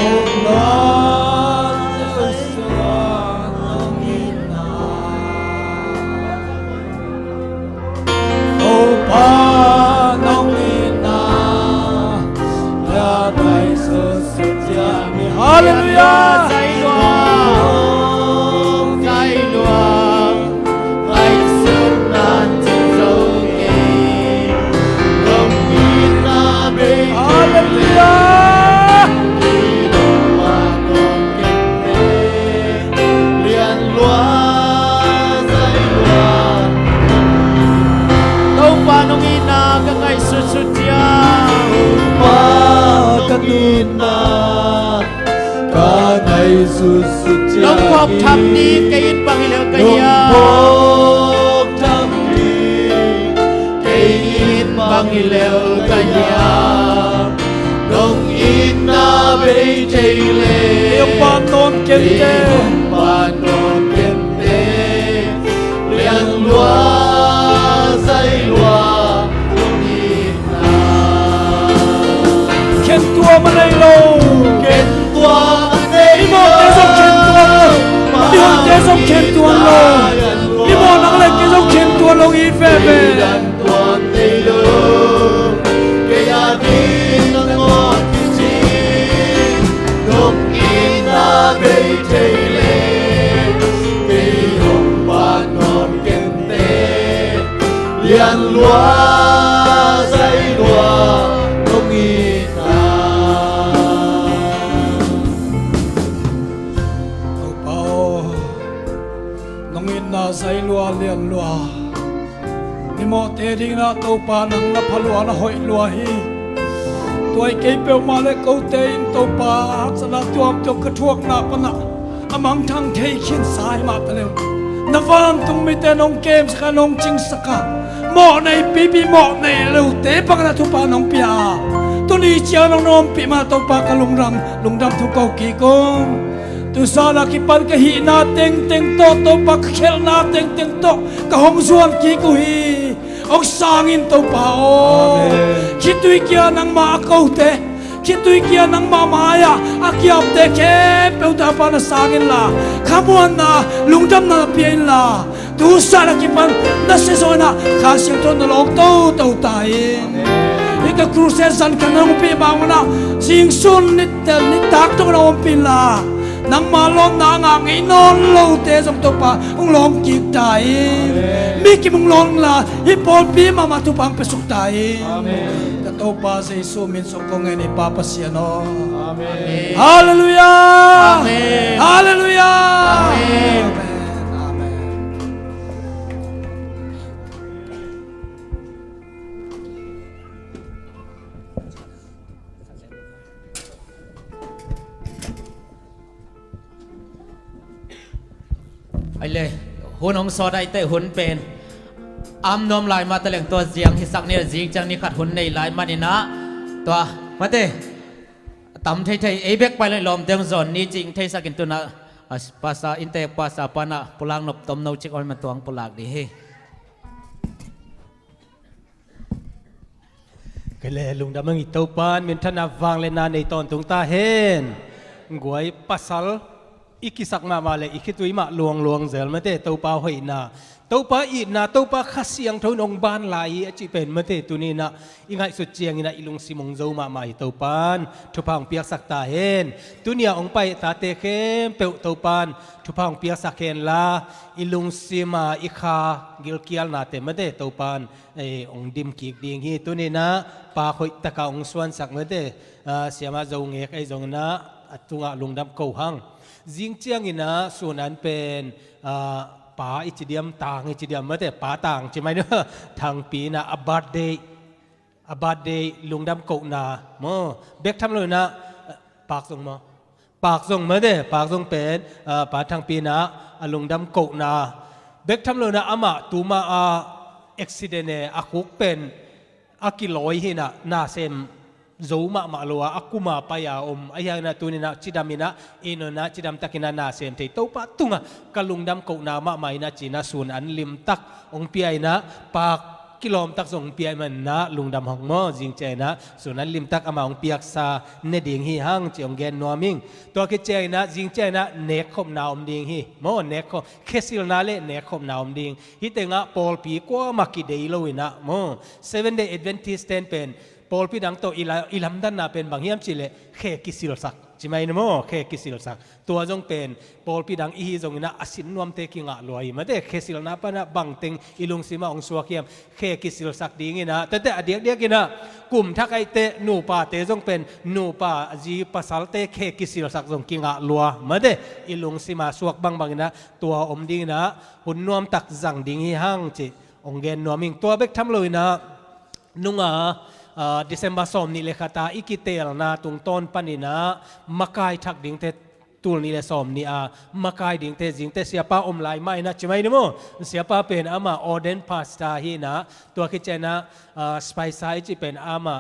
ông non sa nong ina o pa nong ina ya dai so satya mi hallelujah dai Long phop tham đi cây in bằng ileo cây ya phop tham đi cây in bằng ileo cây ya Long in na bay chạy lệ Ông ba non ken te Ông ba non ken te Lian loa dây loa Long in na Ken tua mà này lâu Ken tua Đi một cái dòng ken tua Đi một cái dòng ken tua lâu Đi một nắng lên cái dòng ken tua lâu ít về về Dan tuan tây lơ Cái ya đi nâng ngọt chi Long in na bay chạy lệ Cái hồng ba non ken te Lian loa dây loa Long in na Oh ใส่ลัวเลียนลัวนิโมเตดิงนะตัวปานังนะพลัวนะหอยลัวฮีตัวเก็บเปลมาเลยกูเตอินตัวปาสนาตัวจกกระทวกนักนะอมังทั้งเทขินสายมาตะเลวนวันตุงมีแต่น้องเกมสกัน้องจิงสกัดหมอในปีหมอในเร็วเตปักนะทุปาน้องปีอาตัวนี้เจ้าน้องนมปีมาตัวปากลุงดำทุกเกากีกงtu sana ki pan ka hi na teng to pak khel na teng to ka hong suan ki ku hi ong sangin to pa o khitui kia nang ma ko te khitui kia nang ma maya akiap te ke pe ta pa na sangin la khamuan na lungdam na pian la tu sana ki pan na se so na kha sim to na lok to tai ika cruise san kanang pi ba na sing sun nit tak to na om pin la nang malon na ngang inon lo te som to pa ung long kik tai mi ki mung long la hi pol pi mama tu pang pesuk tai amen ka to pa se su min so ko ngai ni papa siano amen hallelujah amen hallelujah amenไอ้เลยหุ่นของซอได้แต่หุ่นเป็นอำนมลายมาตะเลงตัวเสียงที่สักเนี่ยจิงจังนี่ขัดหุ่นในลายมานี่นะตัวมาเต้ตำไทยเอเบกไปเลยลมเต็มซอนนี่จริงไทยสักกินตัวนะภาษาอินเตอร์ภาษาปานะปุลังนบตมนจิกออนมาตัวงปุลากดีเฮก็เลยลุงดำมังอิตาปานมีท่านฟังเลยนานในตอนตรงตาเห็นกวยปัสสาวอีกิสักมาเลยอีกิตุยมาลวงเซลมาเตตัวป้าหอยนาตัวป้าอีนาตัวป้าขัดเสียงทุนองบ้านไหลจีเป็นมาเตตัวนี้นะอีไงสุดเจียงอีนะอีลุงซิมงโจมาใหม่ตัวปานทุพังเปียกสักตาเห็นตัวเนี้ยองไปตาเตเข้มเปวตัวปานทุพังเปียกสักเห็นลาอีลุงซิมาอีคากิลเกียลนาเตมาเตตัวปานไอองดิมกิกดิงฮีตัวนี้นะป้าหอยตะกาองสวนสักมาเตเสียมาโจงเอกไอโจงนะตุงะลุงดำเกาหังจิงเจียงอินะส่วนนั้นเป็นป่าอิจเดียมต่างอิจเดียมไม่แต่ป่าต่างใช่ไหมเนอะทางปีนะอบาดเดย์ลุงดำโกนาโมเบกทำเลยนะปากส่งมาปากส่งไม่ได้ปากส่งเป็นป่าทางปีนะลุงดำโกนาเบกทำเลยนะอามาตูมาอุบิเหตุอาคุกเป็นอากิลอยหินะนาเซมZoma makluwa aku ma paya ayang na tunina cidamina ino na cidam takina na sente tau pa tunga kalungdam kau nama maina cina sun an lim tak ong piai na pak kilom tak song piai man na lungdam hong mo jing chai na sun an lim tak ama ong piak sa ne ding hi hang chi ong gen nuaming to ke chai na jing chai na nek khom na ding hi mo nek kho khesil na le nek khom na ding hi tenga pol pi kwa maki dei lo ina mo 7 day Adventist ten penปอลพี่ดังโตอิลัมดันนาเป็นบางเฮียมจิเลเคกิสิลสักใช่ไหมนะโมเคกิสิลสักตัวจงเป็นปอลพี่ดังอีจงนะอสินนวมเตกิงะลอยมาแต่เคสิลนาปนะบังเต็งอิลุงซิมาองสวกเฮียมเคกิสิลสักดีงี้นะแต่เดียกนะกลุ่มทักไอเตนูป่าเตจงเป็นนูป่าจีปัสสัลเตเคกิสิลสักจงกิงะลัวมาแต่อิลุงซิมาสวกบังนะตัวดีนะหุ่นนวมตักจังดีงี้ห้างจิองเกนนวมิงตัวเบกทำเลยนะนุ่งDesember สมนี่เลยค่ะตาอีกิเตลนะตรงต้นปนินะมาไกทักดิ่งเตตูนี่เลยสมนี่มาไกดิ่งเตจิงเตเสียป้าลายไม่นะใช่ไหมนะโมเสียป้าเป็นอามาออเดนพาสต้าฮีนะตัวคิดเจนะสไปซ์ไซจีเป็นอามา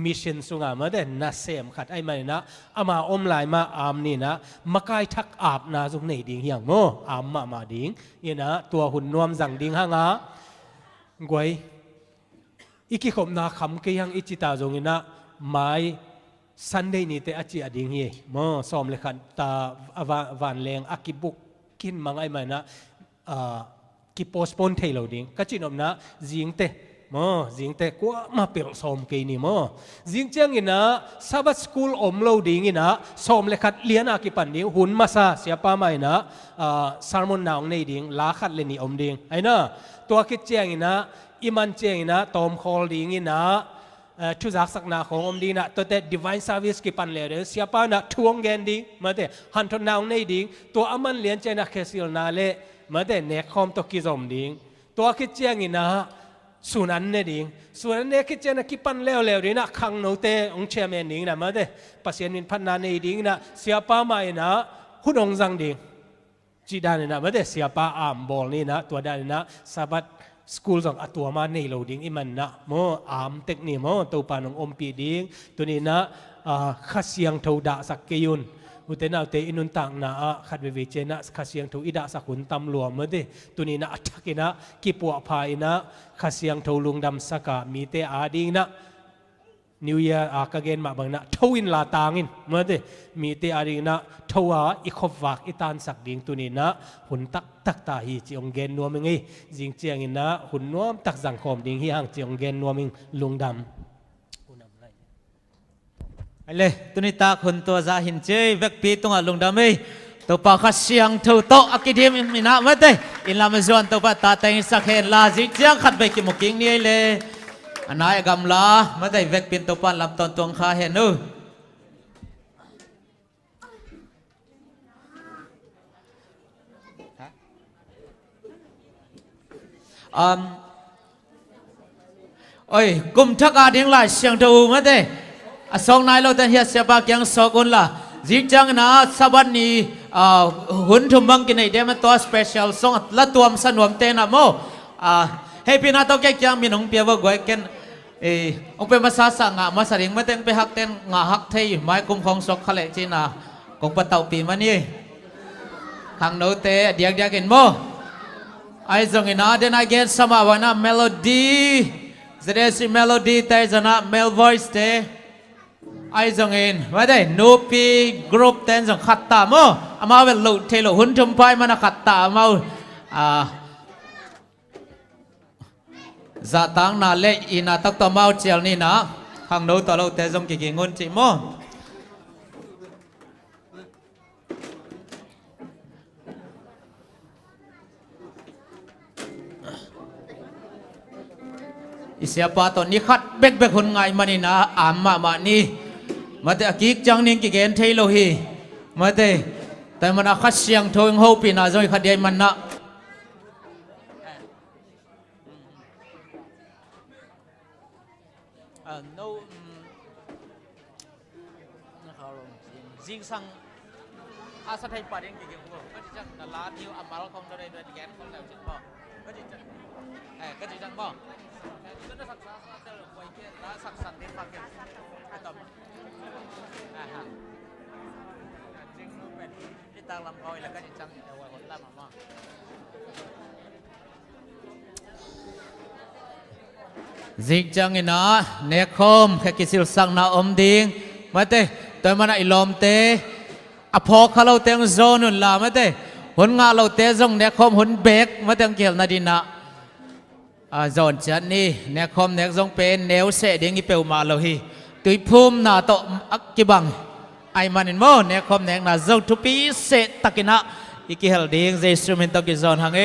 มิชชั่นสุงามาเด่นน่าเสียมขัดไอ้ไม่นะอามาลายมาอามนี่นะมาไกทักอาบนาตรงไหนดิ่งเฮียงโมอามมาดิ่งนี่นะตัวหุ่นนวมจังดิ่งห้างกวยอีกขบนาคำก็ยังอิจิตาจงนะไม้ซันเดย์นี่แต่อาจีอดิ่งเย่มอสอมเลยขันตาวันแรงอากิบุกกินมังไอมันนะกิโพสปอนเทลดิ่งก็จีนอมนะจิงเตจิงเตกว่ามาเปิดสอมเกนี่จิงเจียงนะซาบัสคูลอมโลดิ่งนะสอมเลยขัดเลี้ยนอากิปันดิ่งหุ่นมาซาเสียป้าไม่นะซาร์มอนนาวในดิ่งลาขัดเลนี่อมดิ่งไอ้นะตัวคิดเจียงนะอิมันเจงนะตอมคอลดีงี้นะทุจักสักนาของอมดีนะตัวแต่ divine service กิปันเลยเสียป้านะทวงเงินดิ้งมาแต่หันทนนาวในดิ้งตัวอามันเลี้ยนเจนะเคสิลนาเล่ มาแต่เนคอมตกิจอมดิ้งตัวคิดเจียงอินะส่วนนั้นเนี่ยดิ้งส่วนนั้นเนี่ยคิดเจียงคิดปันเร็วๆดิ้งนะขังโนเตองเชียร์แมนดิ้งนะมาแต่ปัสยานินพันนานี่ดิ้งนะเสียป้ามาอินะหุ่นองจังดิ้งจีดานี่นะมาแต่เสียป้าอามบอลนี่นะตัวดานี่นะสาบัดสกูลสองตัวมาในโลดิ้งอิมันนะโมอามเทคนิคโมตัวปานองอมปีดิ้งตัวนี้นะข้าเสียงทูดาสักเกยุนอุตนาเตอินุนตังนะขัดวิเจนะข้าเสียงทูอิดาสักขุนตำรวจเมื่อเดตัวนี้นะอัตกินะกิปัวพายนะข้าเสียงทูลุงดำสักมีเตอาดิงนะนิวเยียร์อากาเกนมาบังนะทูอินลาตางินเมื่อเดมีเตอาดิงนะทูอาอิขบวักอิตานสักดิ่งตัวนี้นะหุ่นตักตาฮีจีองเกนนัวมิงจิงเจียงินนะหุ่นนัวตักสังคมดิ่งฮีฮังจีองเกนนัวมิงลุงดำไอ้เลยตุนิตาคนตัวซาหินเจยเวกปีตรงลุงดำเอ้ตัวปากขัดเสียงทูโตอักดิมมินะมาเตอินลามาจวนตัวปาตาเตงสักเฮลาจิเจียงขัดไปกิมุกิงนี่เลยอันนายกำลามาเตเวกปีตัวปานลำตอนตวงขาเห็นนู้โอ้ยกุมทักอาดิงไล่เสียงทูมาเตสองนายเราแต่เฮียเสียบากยังสกุลละจิจังนะสบันนี้หุ่นทุ่มบังกินไอเดมันตัวสเปเชียลสองละตัวมสนวมเตนะโมให้พี่นาต้องแก่ยังมีน้องเปียว่ากวยกันองเป็นภาษาสังมาสริงไม่เต็งไปหักเต็งงาหักเทยไม้กุมของสกขเลจีน่ะกงปะเต่าปีมันนี่ทางโนเตเดียกกินโมไอจงอินาเดนไอเกนสมาวันนะเมโลดี้จะได้สิเมโลดี้แต่จะนะเมลวอยซ์เตไอ้จงเองว่าได้นูปีกรุ๊ปเต้นจงขัดตาโมอามาเป็นลูกเทลหุ่นทุ่มไปมันขัดตามาจะตั้งนาเล่อินาตักตัวมาเจียวนี่นะข้างโน้ตตัวเราเต้นจงกี่งุนจิโมอิเสียปาตอนนี้ขัดเบกคนไงมันนี่นะอามานี่มาแต่กิกจังนิ่งกิเกนเทโลฮีมาแต่มันขัดเสียงทงโฮปีน่าจะขัดเดียมันนะโน้จิงสังอาศัยประเด็นกิเกนก็จะจังนาลาดิวอามาลของเราได้ด้วยแกนของเราจังบ่ก็จะจังก็จะจังบ่ก็จะสักษาเจอไว้เกนแล้วสักสันติภาพกันให้ต่อจริงรู้เป็นที่ตาลำคอยแล้วก็จะจังเอาไว้คนละมาจิงจังอินะเนคอมแค่กิสิลสังนาอมดิงมาเตตัวมันไอลอมเตอพอเขาเราเตงโซนุนลามาเตหุ่นงาเราเตจงเนคอมหุ่นเบกมาเตงเกี่ยวนาดินะโซนจันนี่เนคอมเนกจงเป็นเนวเสดิงอีเปลมาเราฮีตุยพุ่มนาโตอักกิบังไอมันอินโมเนคอมเนกนาจงทุปีเสตักินะอีกิเฮลดิงเจสตรูเมนต์กิโซนฮังเอ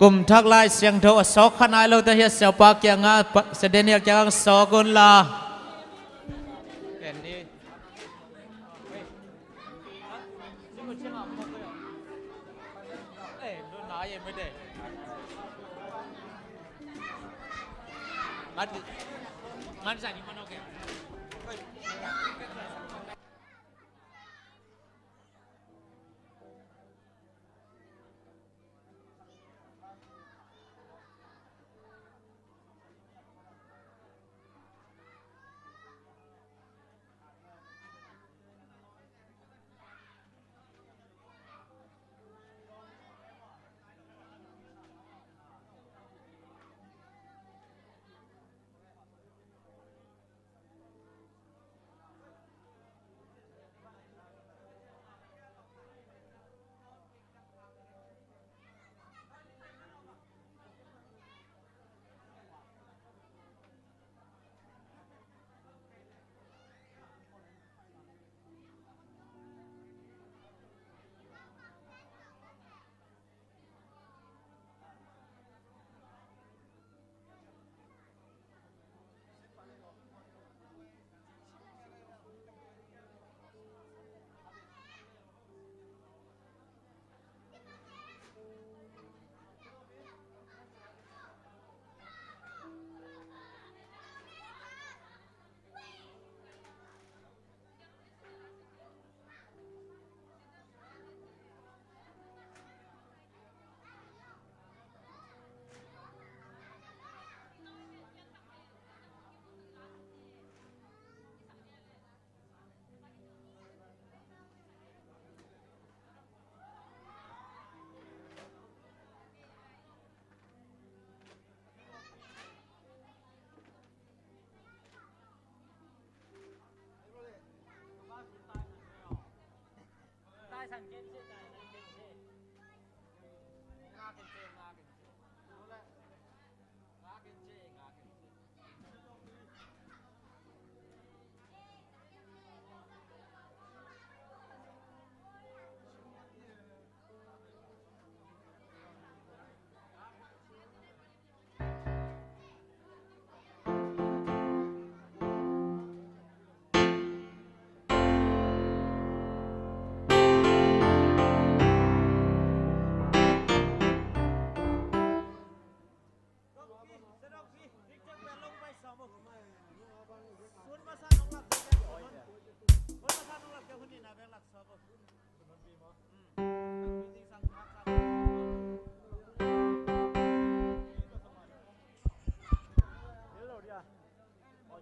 กลุ่มทักไลเสียงโทสอกขนายเราแต่เฮียเสียวปากยังเสด็จเนี่ยยังสอกุนลาเห็นนี่ดูหนายังไม่ได้งั้นใส่นี่มันโอเค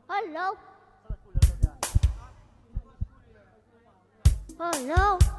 Hello. Hello.